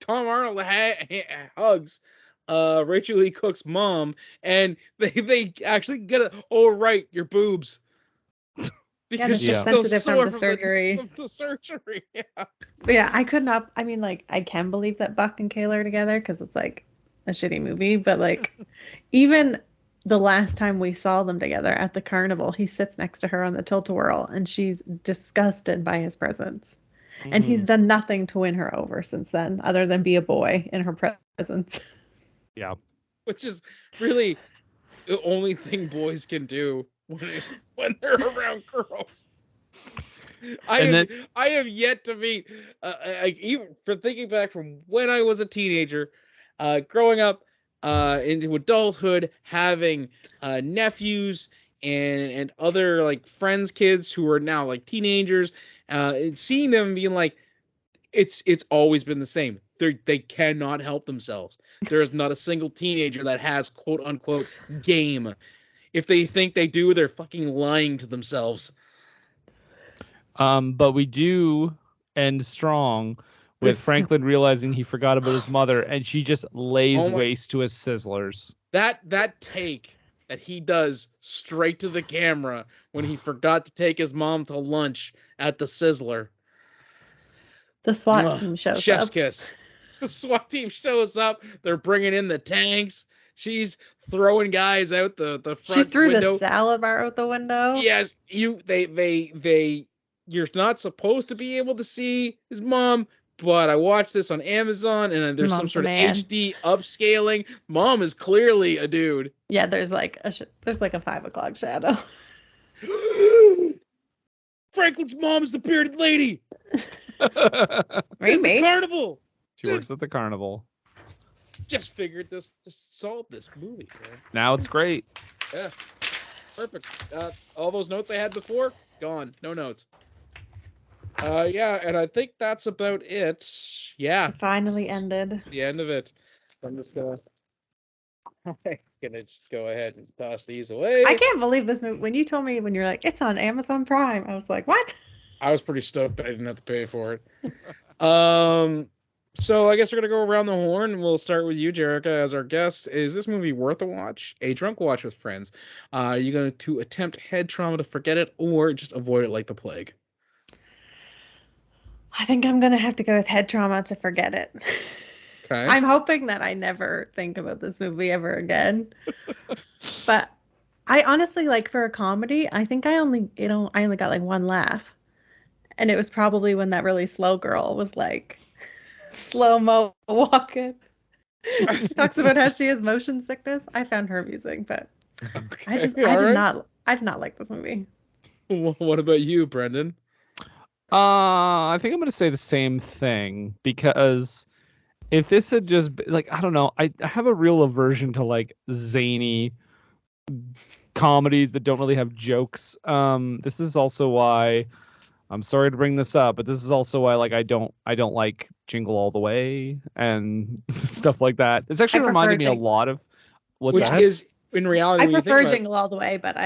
Tom Arnold hugs Rachel Lee Cook's mom, and they actually get your boobs. Yeah, because she's she's Yeah. still sensitive sore from the surgery. From the surgery. Yeah. But yeah, I could not. I mean, like, I can believe that Buck and Kayla are together because it's like a shitty movie. But like, even the last time we saw them together at the carnival, he sits next to her on the tilt-a-whirl, and she's disgusted by his presence. And he's Mhm. done nothing to win her over since then, other than be a boy in her presence. Yeah. Which is really the only thing boys can do when they're around girls. And I have yet to meet, even for thinking back from when I was a teenager, growing up into adulthood, having nephews and other like friends' kids who are now like teenagers, and seeing them being like, it's always been the same. They cannot help themselves. There is not a single teenager that has quote unquote game. If they think they do, they're fucking lying to themselves. But we do end strong with This Franklin realizing he forgot about his mother, and she just lays Oh my- waste to his sizzlers. That take that he does straight to the camera when he forgot to take his mom to lunch at the Sizzler. the SWAT Mwah. team shows Chef's up. kiss. The SWAT team shows up. They're bringing in the tanks. She's throwing guys out the She front threw window. the salad bar out the window. Yes, they you're not supposed to be able to see his mom, but I watched this on Amazon and there's some Mom's sort a of man. HD upscaling. Mom is clearly a dude. Yeah, there's like a 5 o'clock shadow. Franklin's mom is the bearded lady. She It's a Maybe. carnival. works at the carnival. Just figured this, just solved this movie, man. Now it's great. Yeah, perfect. All those notes I had before, gone. No notes. Yeah, and I think that's about it. Yeah, It finally ended. the end of it. I'm just gonna just go ahead and toss these away. I can't believe this movie. When you told me, when you're like, it's on Amazon Prime, I was like, what? I was pretty stoked that I didn't have to pay for it. So I guess we're gonna go around the horn. We'll start with you, Jerika, as our guest. Is this movie worth a watch? A drunk watch with friends? Are you going to attempt head trauma to forget it, or just avoid it like the plague? I think I'm gonna have to go with head trauma to forget it. Okay. I'm hoping that I never think about this movie ever again. But I honestly, like, for a comedy, I think I only got like one laugh. And it was probably when that really slow girl was like slow-mo walking. She talks about how she has motion sickness. I found her amusing, but I did not like this movie. What about you, Brendan? I think I'm gonna say the same thing, because if this had just like, I don't know, I have a real aversion to like zany comedies that don't really have jokes. This is also why, I'm sorry to bring this up, but this is also why like I don't like Jingle All the Way and stuff like that. It's actually I reminded me prefer a lot of what's Which that? is in reality, I when you think prefer about it, Jingle All the Way, but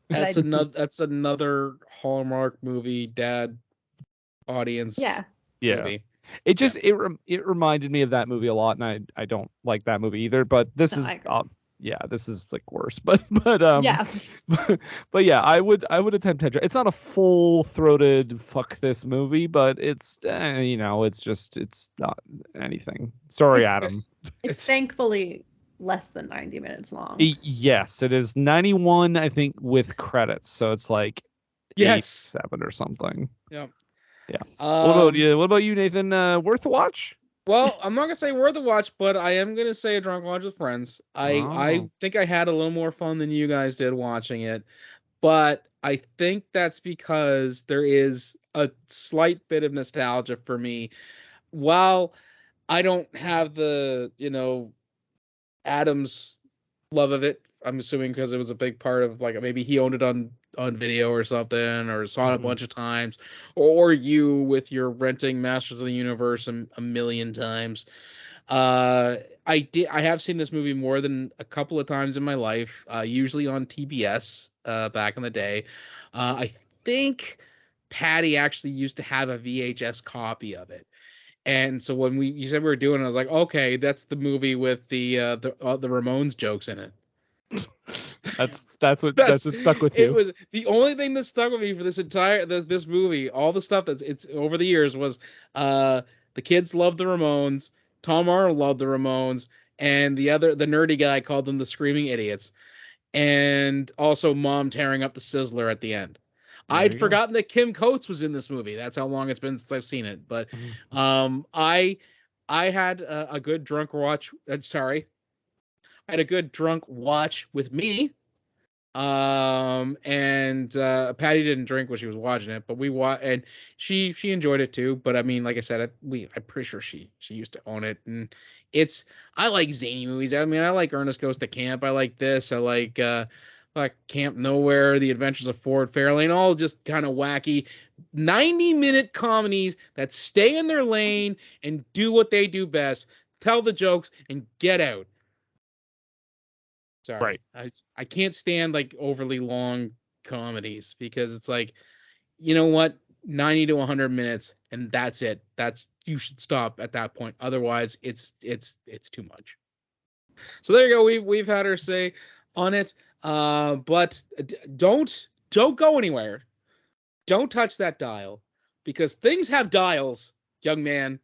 that's another Hallmark movie dad audience yeah. Yeah. movie. It just it reminded me of that movie a lot, and I don't like that movie either. But this No, is I agree. yeah, this is like worse. But Yeah. but yeah, I would attempt head. It's not a full throated fuck this movie, but it's it's not anything. Sorry, It's- Adam. It's thankfully less than 90 minutes long. Yes, it is 91, I think, with credits. So it's like Yes. 7 or something. Yep. Yeah. What about Um, you? What about you, Nathan? Worth a watch? Well, I'm not gonna say worth a watch, but I am gonna say a drunk watch with friends. I Oh. think I had a little more fun than you guys did watching it, but I think that's because there is a slight bit of nostalgia for me. While I don't have the, Adam's love of it, I'm assuming because it was a big part of, like, maybe he owned it on video or something, or saw it a bunch of times, or you with your renting Masters of the Universe a million times. I have seen this movie more than a couple of times in my life, usually on TBS back in the day. I think Patty actually used to have a VHS copy of it. And so when you said we were doing it, I was like, okay, that's the movie with the Ramones jokes in it. That's what stuck with you. It was the only thing that stuck with me for this entire this movie. All the stuff that's it's over the years was the kids loved the Ramones, Tom Arnold loved the Ramones, and the nerdy guy called them the Screaming Idiots, and also Mom tearing up the Sizzler at the end. I'd forgotten that Kim Coates was in this movie. That's how long it's been since I've seen it. But I had a good drunk watch. I had a good drunk watch with me. And Patty didn't drink when she was watching it, but we watched, and she enjoyed it too. But I mean, like I said, I'm pretty sure she used to own it, and I like zany movies. I mean, I like Ernest Goes to Camp. I like this. I like Camp Nowhere, The Adventures of Ford Fairlane, all just kind of wacky 90-minute comedies that stay in their lane and do what they do best, tell the jokes and get out. Sorry. Right. I can't stand like overly long comedies because it's like, you know what, 90 to 100 minutes and that's it. You should stop at that point. Otherwise, it's too much. So there you go. We've had our say on it. But don't go anywhere. Don't touch that dial because things have dials, young man.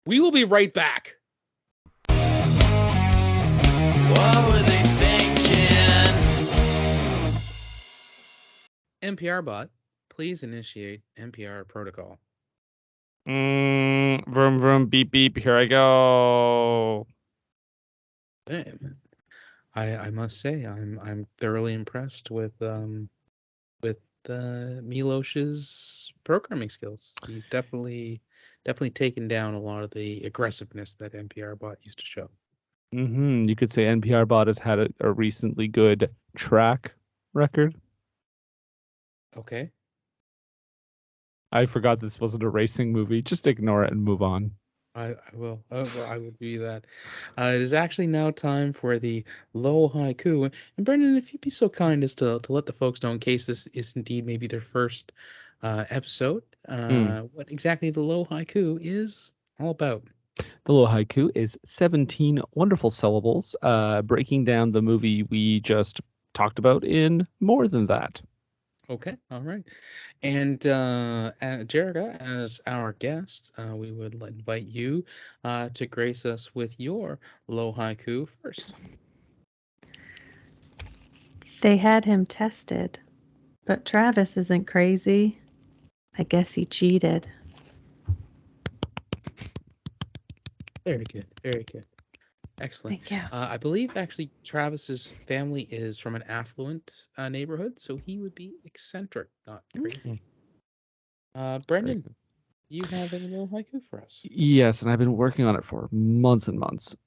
We will be right back. What were they thinking? NPR bot, please initiate NPR protocol. Vroom vroom beep beep. Here I go. Damn. I must say I'm thoroughly impressed with Milosh's programming skills. He's definitely taken down a lot of the aggressiveness that NPR bot used to show. You could say NPR bot has had a recently good track record. Okay. I forgot this wasn't a racing movie. Just ignore it and move on. I will. I will do that. It is actually now time for the low haiku. And Brendan, if you'd be so kind as to let the folks know, in case this is indeed maybe their first episode, what exactly the low haiku is all about. The low haiku is 17 wonderful syllables, breaking down the movie we just talked about in more than that. Okay, all right. And Jerika, as our guest, we would invite you to grace us with your low haiku first. They had him tested, but Travis isn't crazy. I guess he cheated. Very good, very good. Excellent. Thank you. I believe actually Travis's family is from an affluent neighborhood, so he would be eccentric, not crazy. Brendan, you have any little haiku for us? Yes, and I've been working on it for months and months.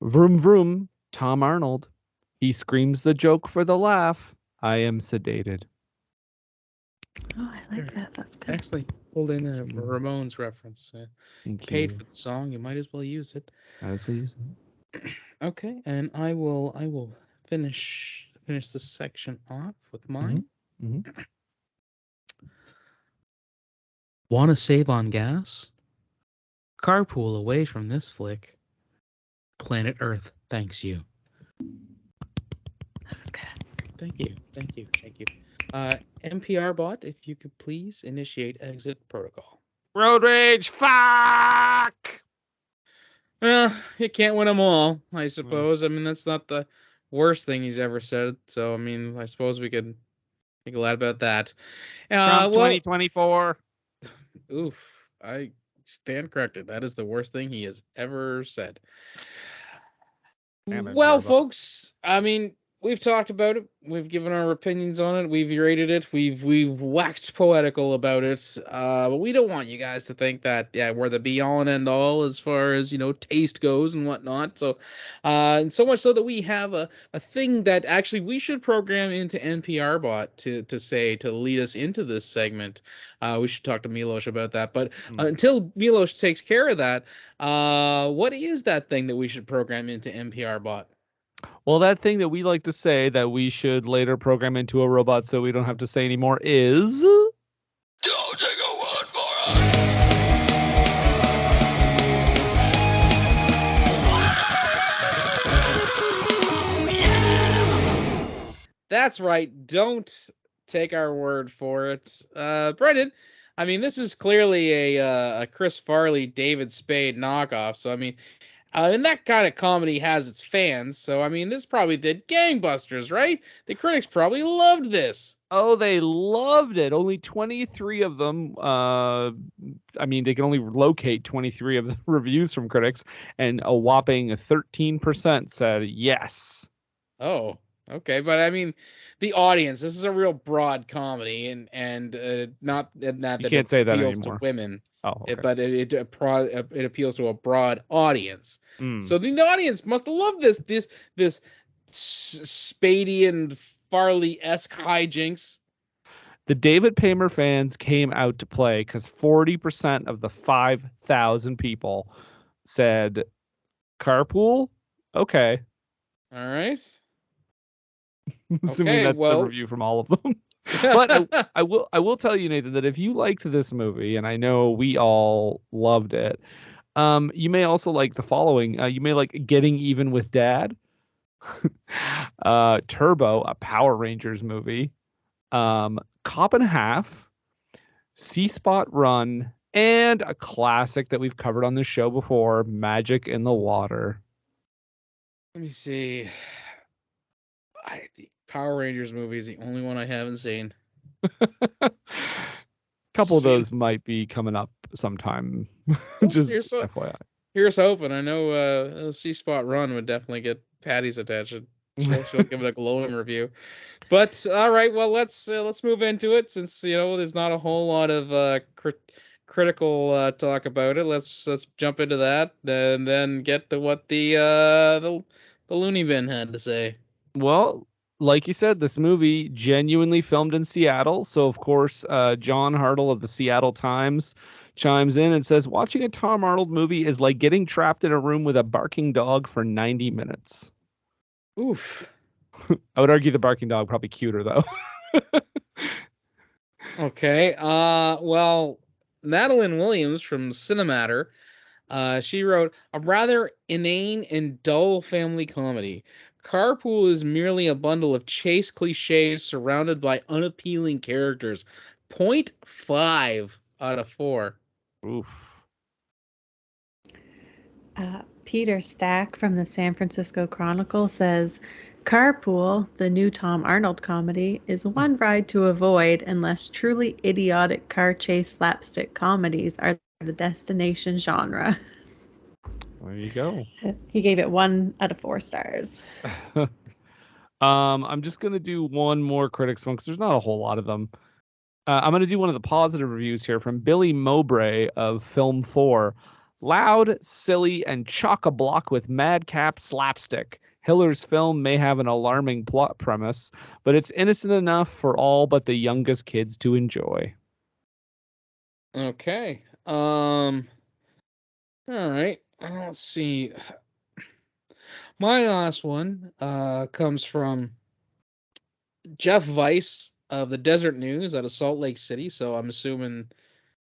Vroom vroom, Tom Arnold. He screams the joke for the laugh. I am sedated. Oh, I like that. That's good. Actually, pulled in a Ramones reference. Paid for the song, you might as well use it. Okay, and I will finish this section off with mine. Want to save on gas? Carpool away from this flick. Planet Earth thanks you. That was good. Thank you. NPR bot, if you could please initiate exit protocol. Road rage, fuck! Well, you can't win them all, I suppose. I mean, that's not the worst thing he's ever said. So, I mean, I suppose we could think a lot about that. Trump 2024. Oof, I stand corrected. That is the worst thing he has ever said. Well, folks, I mean, we've talked about it. We've given our opinions on it. We've rated it. We've waxed poetical about it. But we don't want you guys to think that we're the be all and end all as far as taste goes and whatnot. So, and so much so that we have a thing that actually we should program into NPR bot to lead us into this segment. We should talk to Milosh about that. But until Milosh takes care of that, what is that thing that we should program into NPR bot? Well, that thing that we like to say that we should later program into a robot so we don't have to say anymore is... Don't take a word for it. That's right. Don't take our word for it. Brendan, I mean, this is clearly a Chris Farley, David Spade knockoff. So, I mean, and that kind of comedy has its fans. So, I mean, this probably did gangbusters, right? The critics probably loved this. Oh, they loved it. Only 23 of them. I mean, they can only locate 23 of the reviews from critics, and a whopping 13% said yes. Oh, okay. But I mean, the audience. This is a real broad comedy, and not that You can't it say that appeals anymore. to women. Oh, okay. But it appeals to a broad audience. Mm. So the audience must have loved this Spady and Farley-esque hijinks. The David Paymer fans came out to play because 40% of the 5,000 people said Carpool. Okay. All right. Assuming Okay, that's well, the review from all of them. But I will tell you, Nathan, that if you liked this movie, and I know we all loved it, you may also like the following. You may like Getting Even with Dad, Turbo, a Power Rangers movie, Cop and a Half, Sea Spot Run, and a classic that we've covered on this show before, Magic in the Water. let me see. The Power Rangers movie is the only one I haven't seen. A couple of those might be coming up sometime. Just FYI. Here's hoping. I know Sea Spot Run would definitely get Patty's attention. She'll give it a glowing review. But all right, well let's move into it since there's not a whole lot of critical talk about it. Let's jump into that and then get to what the loony bin had to say. Well, like you said, this movie genuinely filmed in Seattle. So, of course, John Hartle of the Seattle Times chimes in and says, watching a Tom Arnold movie is like getting trapped in a room with a barking dog for 90 minutes. Oof. I would argue the barking dog probably cuter, though. Okay. Well, Madeline Williams from Cinematter, she wrote, a rather inane and dull family comedy. Carpool is merely a bundle of chase cliches surrounded by unappealing characters. 0.5 out of 4. Oof. Peter Stack from the San Francisco Chronicle says, Carpool, the new Tom Arnold comedy, is one ride to avoid unless truly idiotic car chase slapstick comedies are the destination genre. There you go. He gave it 1 out of 4 stars. I'm just going to do one more critics one because there's not a whole lot of them. I'm going to do one of the positive reviews here from Billy Mowbray of Film 4. Loud, silly, and chock-a-block with madcap slapstick. Hiller's film may have an alarming plot premise, but it's innocent enough for all but the youngest kids to enjoy. Okay. All right. Let's see. My last one comes from Jeff Weiss of the Desert News out of Salt Lake City. So I'm assuming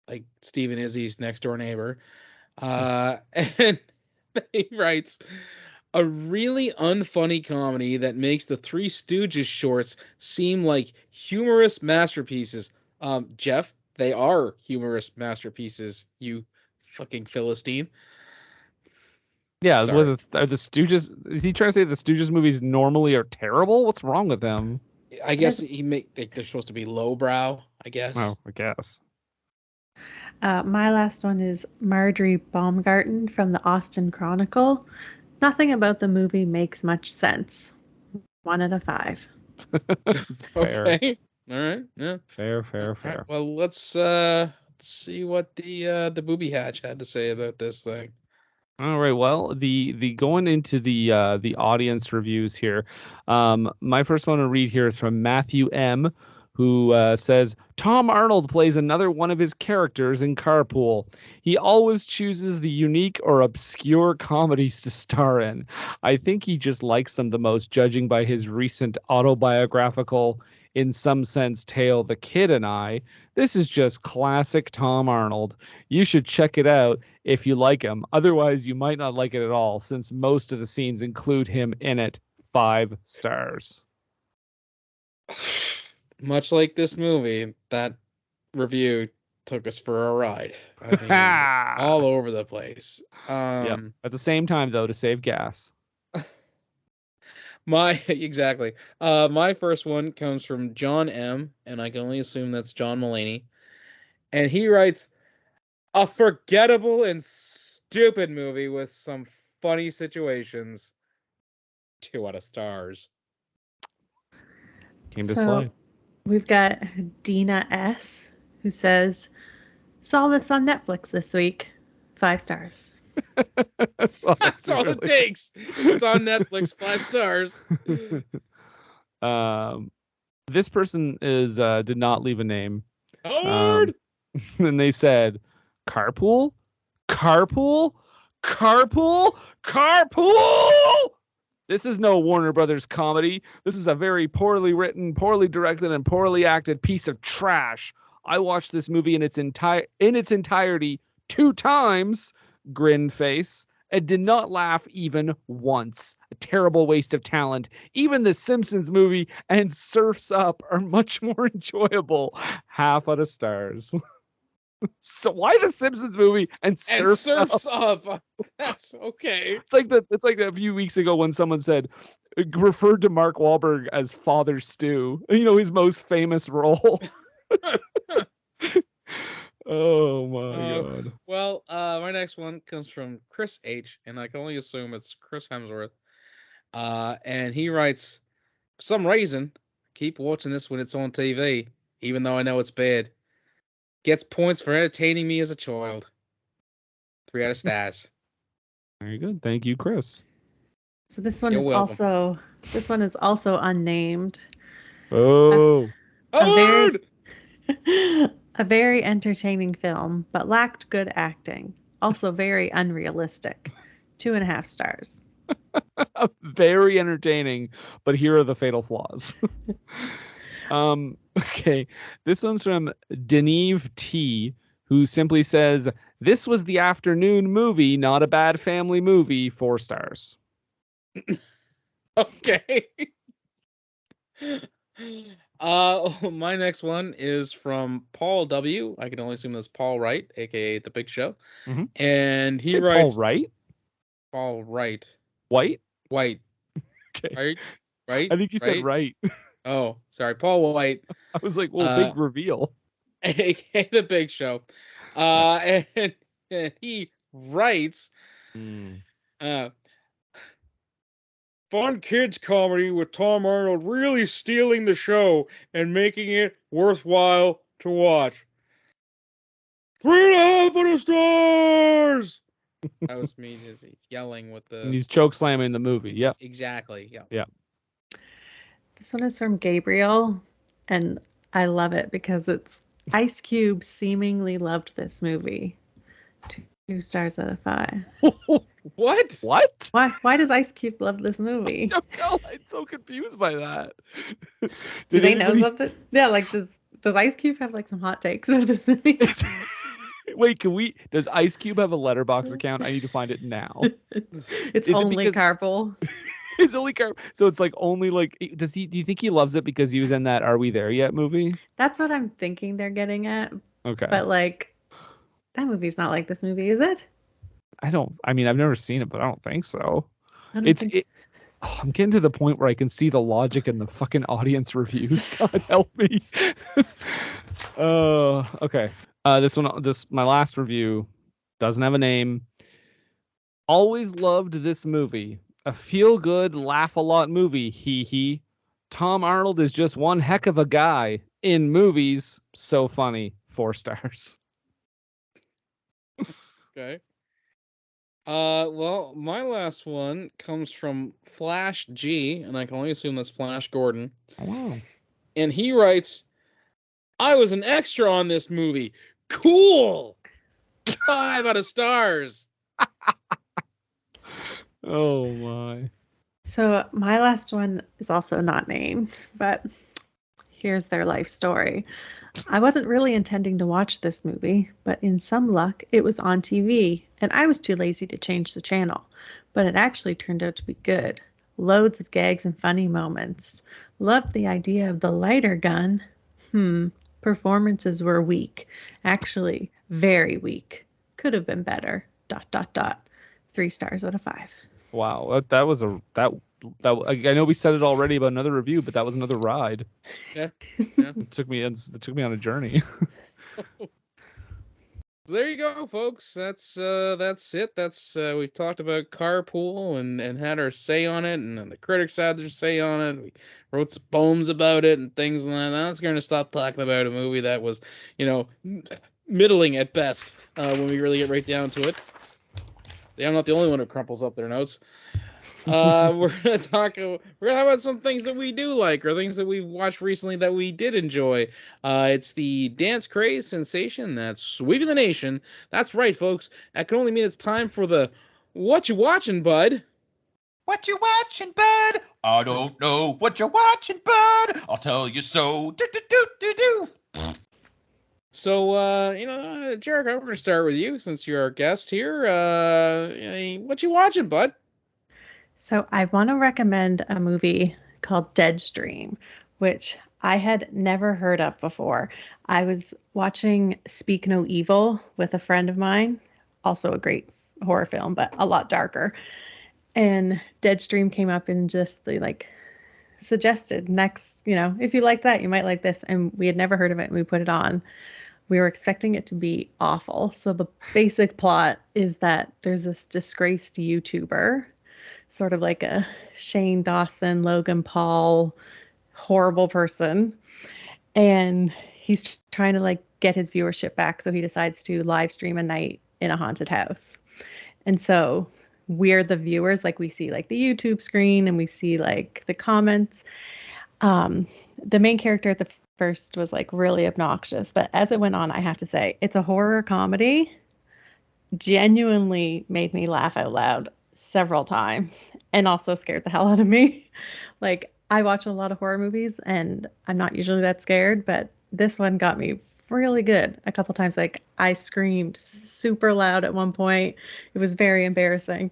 like Stephen Izzy's next door neighbor. And he writes, a really unfunny comedy that makes the Three Stooges shorts seem like humorous masterpieces. Jeff, they are humorous masterpieces, you fucking Philistine. Yeah, are the Stooges? Is he trying to say the Stooges movies normally are terrible? What's wrong with them? I guess they're supposed to be lowbrow, I guess. Oh, I guess. My last one is Marjorie Baumgarten from the Austin Chronicle. Nothing about the movie makes much sense. 1 out of 5. Okay. All right. Yeah. Fair. Right, well, let's see what the booby hatch had to say about this thing. All right. Well, the going into the audience reviews here. My first one to read here is from Matthew M, who says Tom Arnold plays another one of his characters in Carpool. He always chooses the unique or obscure comedies to star in. I think he just likes them the most, judging by his recent autobiographical, in some sense, tale, The Kid and I. This is just classic Tom Arnold. You should check it out if you like him. Otherwise, you might not like it at all, since most of the scenes include him in it. 5 stars. Much like this movie, that review took us for a ride. I mean, all over the place. Yep. At the same time, though, to save gas. Exactly. My first one comes from John M, and I can only assume that's John Mulaney. And he writes, a forgettable and stupid movie with some funny situations. 2 out of stars. Came to slay. We've got Dina S, who says, saw this on Netflix this week. 5 stars. That's all it takes. It's on Netflix. 5 stars. This person did not leave a name. Howard! And they said, Carpool? Carpool? Carpool? Carpool! This is no Warner Brothers comedy. This is a very poorly written, poorly directed, and poorly acted piece of trash. I watched this movie in its entirety 2 times, grin face, and did not laugh even once. A terrible waste of talent. Even the Simpsons movie and Surf's Up are much more enjoyable. Half out of stars. So why the Simpsons movie and Surf's Up? That's okay. It's like a few weeks ago when someone said, referred to Mark Wahlberg as Father Stu. You know, his most famous role. Oh my god. Well, my next one comes from Chris H, and I can only assume it's Chris Hemsworth. And he writes, for some reason, keep watching this when it's on TV, even though I know it's bad. Gets points for entertaining me as a child. 3 out of stars. Very good. Thank you, Chris. So this one is also unnamed. Oh. A very entertaining film, but lacked good acting. Also very unrealistic. 2.5 stars. Very entertaining, but here are the fatal flaws. Okay, this one's from Deneve T, who simply says, this was the afternoon movie, not a bad family movie, 4 stars. Okay. My next one is from Paul W. I can only assume that's Paul Wright, aka The Big Show. Mm-hmm. And he writes... Paul Wright? Paul Wright. White? Okay. Right? I think you said right. Oh, sorry. Paul White. I was like, well, big reveal. aka The Big Show. And he writes... fun kids comedy with Tom Arnold really stealing the show and making it worthwhile to watch. 3.5 out of stars. That was me. He's yelling with the. And he's choke slamming the movie. Yep. Exactly. Yep. Yeah. This one is from Gabriel, and I love it because it's Ice Cube seemingly loved this movie. 2 stars out of 5. What? Why does Ice Cube love this movie? I don't know. I'm so confused by that. Do they know something? Yeah, like does Ice Cube have like some hot takes of this movie? Wait, does Ice Cube have a Letterboxd account? I need to find it now. It's only Carpool. It's only Carpool. So it's like only like, do you think he loves it because he was in that Are We There Yet movie? That's what I'm thinking they're getting at. Okay. But like, that movie's not like this movie, is it? I mean, I've never seen it, but I don't think so. I'm getting to the point where I can see the logic in the fucking audience reviews. God help me. Okay. My last review doesn't have a name. Always loved this movie. A feel-good, laugh-a-lot movie. Hee hee. Tom Arnold is just one heck of a guy. In movies, so funny. 4 stars. Okay. Well, my last one comes from Flash G, and I can only assume that's Flash Gordon. Oh, wow. And he writes, I was an extra on this movie. Cool! 5 out of stars. Oh, my. So my last one is also not named, but here's their life story. I wasn't really intending to watch this movie, but in some luck, it was on TV, and I was too lazy to change the channel. But it actually turned out to be good. Loads of gags and funny moments. Loved the idea of the lighter gun. Performances were weak. Actually, very weak. Could have been better. ... 3 stars out of 5. Wow, that was that I know we said it already about another review, but that was another ride. Yeah. It took me on a journey. There you go, folks. That's it. That's we've talked about Carpool and had our say on it, and then the critics had their say on it. We wrote some poems about it and things like that. That's going to stop talking about a movie that was, middling at best when we really get right down to it. I'm not the only one who crumples up their notes. We're gonna talk about some things that we do like, or things that we watched recently that we did enjoy. It's the dance craze sensation that's sweeping the nation. That's right, folks. That can only mean it's time for the What You Watching, Bud? What you watching, bud? I don't know what you're watching, bud. I'll tell you so. Do do do do do. So, Jerika, we're gonna start with you since you're our guest here. What you watching, bud? So I want to recommend a movie called Deadstream, which I had never heard of before. I was watching Speak No Evil with a friend of mine, also a great horror film, but a lot darker. And Deadstream came up and just suggested next, if you like that, you might like this. And we had never heard of it, and we put it on. We were expecting it to be awful. So the basic plot is that there's this disgraced YouTuber, sort of like a Shane Dawson, Logan Paul, horrible person. And he's trying to get his viewership back. So he decides to live stream a night in a haunted house. And so we're the viewers, we see the YouTube screen and we see the comments. The main character at the first was really obnoxious, but as it went on, I have to say, it's a horror comedy. Genuinely made me laugh out loud several times and also scared the hell out of me. I watch a lot of horror movies and I'm not usually that scared, but this one got me really good a couple times. I screamed super loud at one point. It was very embarrassing.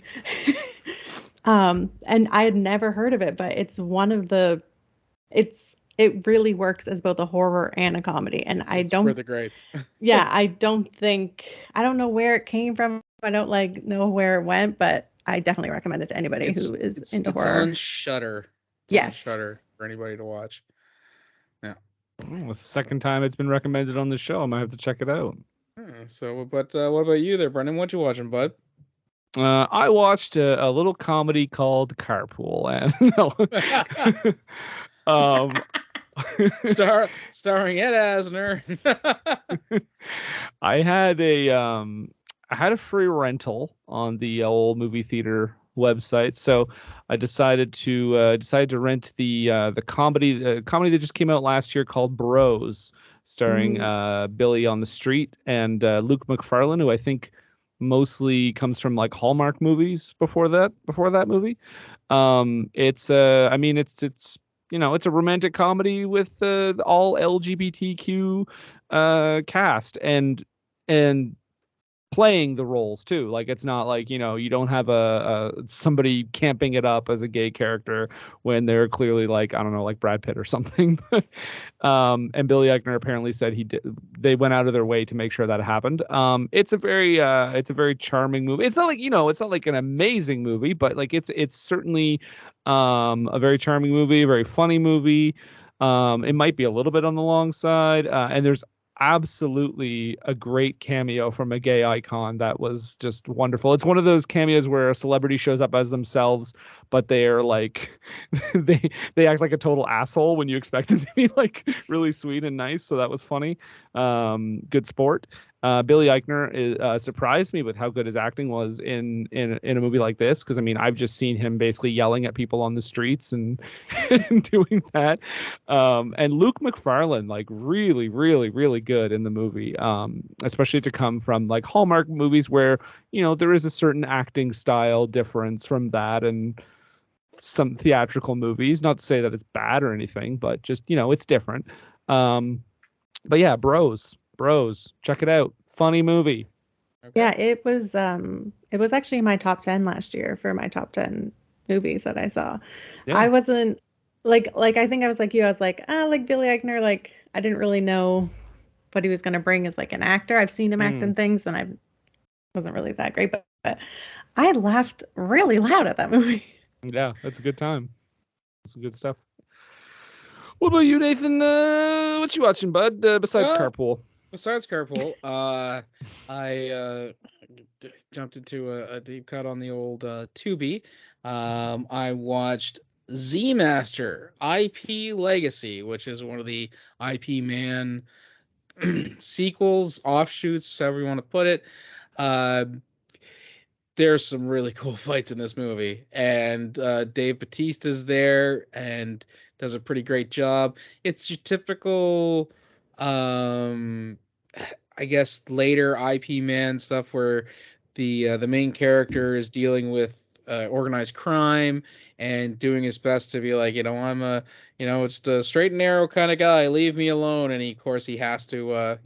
And I had never heard of it, but it's one of the, it really works as both a horror and a comedy. And I don't, for the great. Yeah, I don't know where it came from. I don't know where it went, but I definitely recommend it to anybody who is into horror. It's on Shudder. Yes. Shudder for anybody to watch. Yeah. Oh, the second time it's been recommended on the show. I might have to check it out. But what about you there, Brendan? What you watching, bud? I watched a little comedy called Carpool, and starring Ed Asner. I had a free rental on the old movie theater website, so I decided to rent the comedy that just came out last year called Bros, starring Billy on the Street and Luke McFarlane, who I think mostly comes from Hallmark movies before that movie. It's a romantic comedy with all LGBTQ cast and playing the roles too. It's not you don't have a somebody camping it up as a gay character when they're clearly Brad Pitt or something. And Billy Eichner apparently said they went out of their way to make sure that happened. It's a very charming movie. It's not it's not an amazing movie, but it's certainly a very charming movie, a very funny movie. It might be a little bit on the long side, and there's absolutely a great cameo from a gay icon that was just wonderful. It's one of those cameos where a celebrity shows up as themselves, but they are they act like a total asshole when you expect them to be really sweet and nice. So that was funny. Good sport. Billy Eichner surprised me with how good his acting was in a movie like this, because I've just seen him basically yelling at people on the streets and doing that. And Luke McFarlane really, really, really good in the movie, especially to come from Hallmark movies where there is a certain acting style difference from that and some theatrical movies. Not to say that it's bad or anything, but just it's different. But yeah, Bros, check it out. Funny movie. Okay. Yeah, it was actually my top 10 last year for my top 10 movies that I saw. Yeah. I wasn't like I think I was like you. I was like, like Billy Eichner. Like I didn't really know what he was going to bring as like an actor. I've seen him act in things, and I wasn't really that great. But I laughed really loud at that movie. Yeah, that's a good time. That's some good stuff. What about you, Nathan? What you watching, bud? Besides Carpool. Besides Carpool, I jumped into a deep cut on the old Tubi. I watched Z Master IP Legacy, which is one of the IP Man sequels, offshoots, however you want to put it. There's some really cool fights in this movie, and Dave Bautista's there and does a pretty great job. It's your typical, I guess, later IP Man stuff where the main character is dealing with organized crime and doing his best to be like, I'm just a straight and narrow kind of guy. Leave me alone. And of course, he has to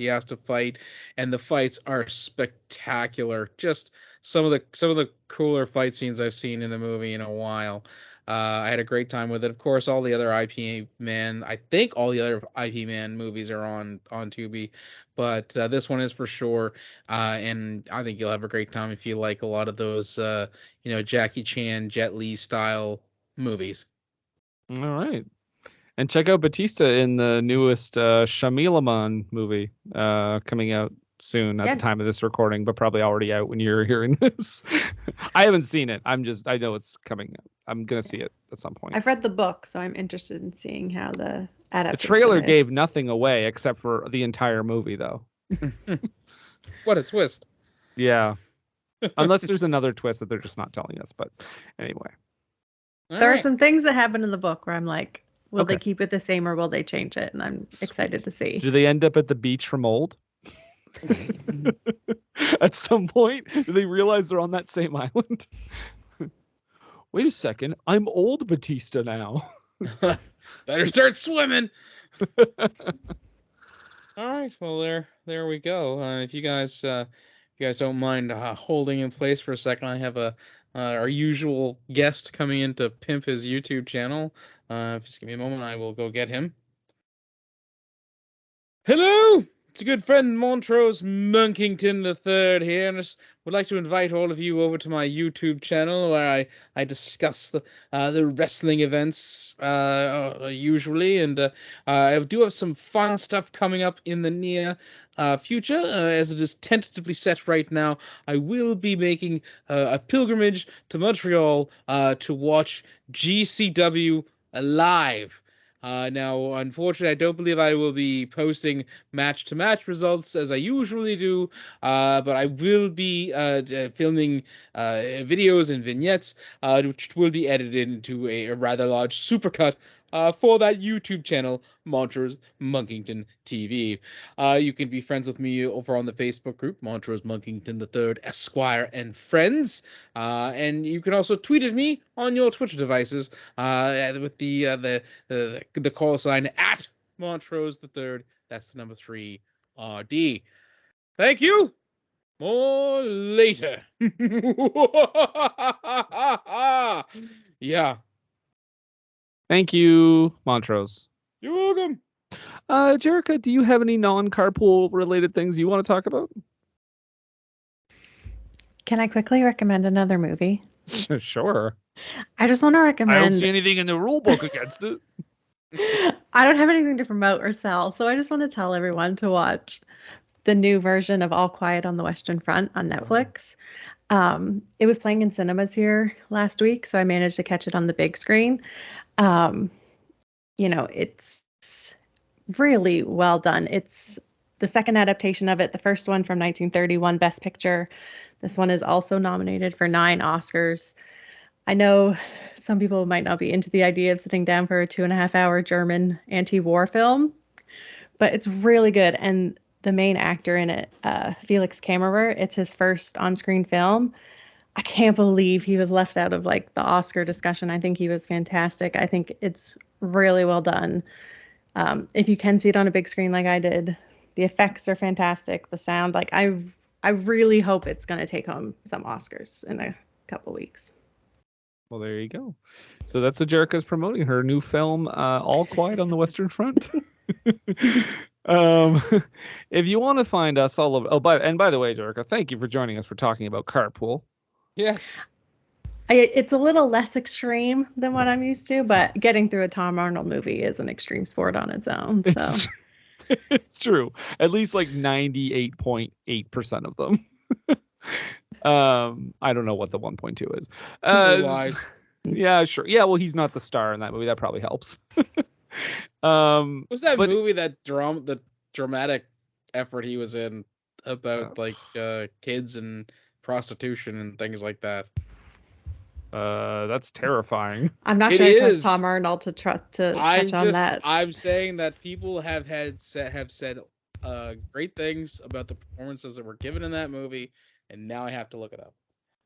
fight, and the fights are spectacular. Just some of the cooler fight scenes I've seen in a movie in a while. I had a great time with it. Of course, all the other IP Man, I think all the other IP Man movies are on Tubi, but this one is for sure. And I think you'll have a great time if you like a lot of those, Jackie Chan, Jet Li style movies. All right. And check out Batista in the newest Shyamalan movie coming out soon at the time of this recording, but probably already out when you're hearing this. I haven't seen it. I know it's coming out. I'm going to see it at some point. I've read the book, so I'm interested in seeing how the adaptation The trailer is. gave nothing away except for the entire movie, though. What a twist. Yeah. Unless there's another twist that they're just not telling us. But anyway. There are some things that happen in the book where I'm like, will they keep it the same or will they change it? And I'm excited to see. Do they end up at the beach from Old? At some point, do they realize they're on that same island? Wait a second, I'm old Batista now. Better start swimming. All right, well there we go. If you guys don't mind holding in place for a second, I have our usual guest coming in to pimp his YouTube channel. Just give me a moment, I will go get him. Hello! It's a good friend, Montrose Monkington III here, and I just would like to invite all of you over to my YouTube channel where I discuss the wrestling events usually, and I do have some fun stuff coming up in the near future. As it is tentatively set right now, I will be making a pilgrimage to Montreal to watch GCW live. Now, unfortunately, I don't believe I will be posting match-to-match results as I usually do, but I will be filming videos and vignettes, which will be edited into a rather large supercut for that YouTube channel, Montrose Monkington TV. You can be friends with me over on the Facebook group, Montrose Monkington III Esquire and Friends, and you can also tweet at me on your Twitter devices with the call sign at Montrose III. That's the number 3 RD. Thank you. More later. Yeah. Thank you, Montrose. You're welcome. Jerika, do you have any non-carpool related things you want to talk about? Can I quickly recommend another movie? Sure. I just want to recommend. I don't see anything in the rule book against it. I don't have anything to promote or sell, so I just want to tell everyone to watch the new version of All Quiet on the Western Front on Netflix. It was playing in cinemas here last week, so I managed to catch it on the big screen. It's really well done. It's the second adaptation of it. The first one from 1931, Best Picture. This one is also nominated for 9 Oscars. I know some people might not be into the idea of sitting down for a 2.5-hour German anti-war film, but it's really good. And the main actor in it, Felix Kammerer, it's his first on-screen film. I can't believe he was left out of the Oscar discussion. I think he was fantastic. I think it's really well done. If you can see it on a big screen like I did, the effects are fantastic. The sound, I really hope it's going to take home some Oscars in a couple weeks. Well, there you go. So that's what Jerika's promoting, her new film, All Quiet on the Western Front. um, if you want to find us all over... by the way, Jerika, thank you for joining us for talking about Carpool. Yes. It's a little less extreme than what I'm used to, but getting through a Tom Arnold movie is an extreme sport on its own. So It's true. At least like 98.8% of them. I don't know what the 1.2 is. Lies. Yeah, sure. Yeah, well, he's not the star in that movie. That probably helps. What's that movie, the dramatic effort he was in about kids and prostitution and things like that? That's terrifying. I'm not sure I trust Tom Arnold to touch on that. I'm saying that people have said great things about the performances that were given in that movie, and now I have to look it up.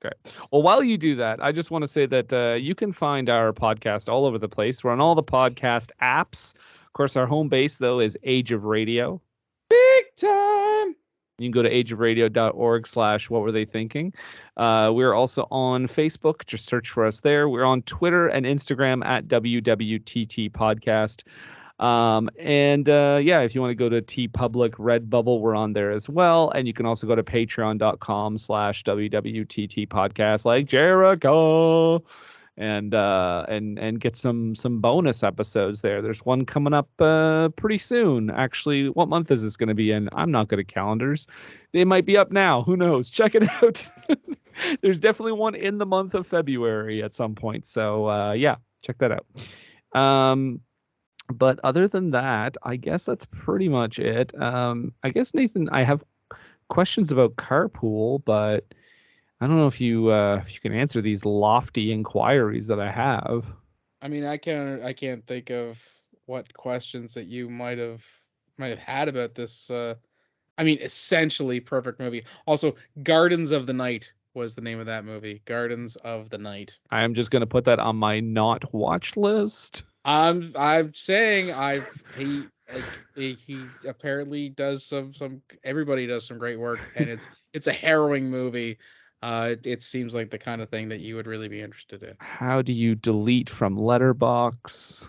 Okay. Well, while you do that, I just want to say that you can find our podcast all over the place. We're on all the podcast apps. Of course, our home base, though, is Age of Radio. Big time! You can go to ageofradio.org/whatweretheythinking. We're also on Facebook. Just search for us there. We're on Twitter and Instagram at WWTT Podcast. If you want to go to TeePublic, Redbubble, we're on there as well. And you can also go to patreon.com/WWTT Podcast like Jerika and get some bonus episodes there. There's one coming up pretty soon. Actually, what month is this going to be in? I'm not good at calendars. They might be up now. Who knows? Check it out. There's definitely one in the month of February at some point. So check that out. But other than that, I guess that's pretty much it. I guess, Nathan, I have questions about Carpool, but I don't know if you can answer these lofty inquiries that I have. I mean, I can't think of what questions that you might have had about this. Essentially perfect movie. Also, Gardens of the Night was the name of that movie. Gardens of the Night. I'm just gonna put that on my not watch list. I'm saying he apparently does some everybody does some great work, and it's a harrowing movie. It seems like the kind of thing that you would really be interested in. How do you delete from Letterboxd?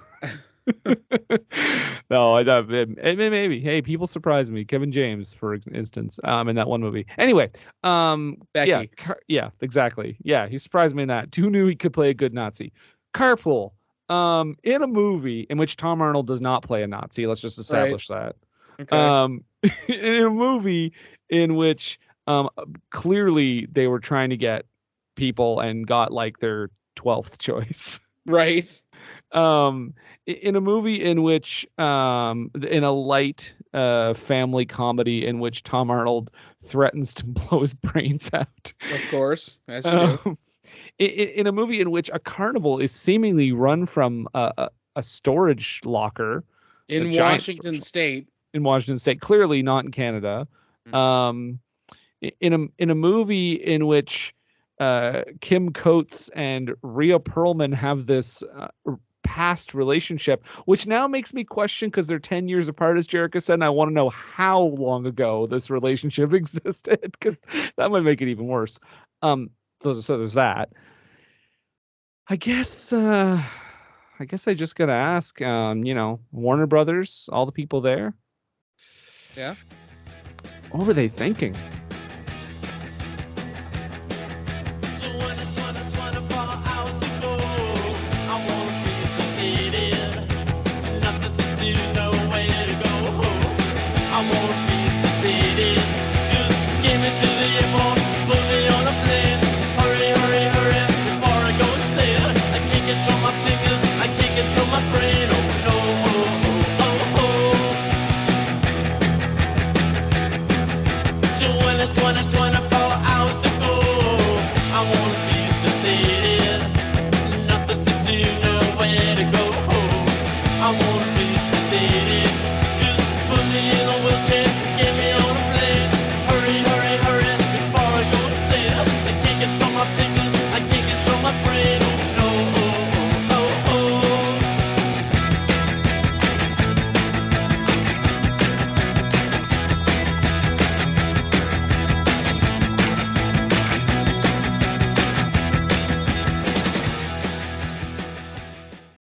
No, I don't. Maybe. Hey, people surprise me. Kevin James, for instance, in that one movie. Anyway, Becky. Yeah, exactly. Yeah, he surprised me in that. Who knew he could play a good Nazi? Carpool. In a movie in which Tom Arnold does not play a Nazi, let's just establish that. Okay. In a movie in which clearly they were trying to get people and got like their 12th choice. Right. In a movie in which in a light family comedy in which Tom Arnold threatens to blow his brains out. Of course, as you do. In a movie in which a carnival is seemingly run from a storage locker in Washington State. In Washington State, clearly not in Canada. In a movie in which Kim Coates and Rhea Perlman have this past relationship, which now makes me question, because they're 10 years apart, as Jerika said, and I want to know how long ago this relationship existed, because that might make it even worse. So there's that. I guess I just gotta ask, Warner Brothers, all the people there. Yeah. What were they thinking?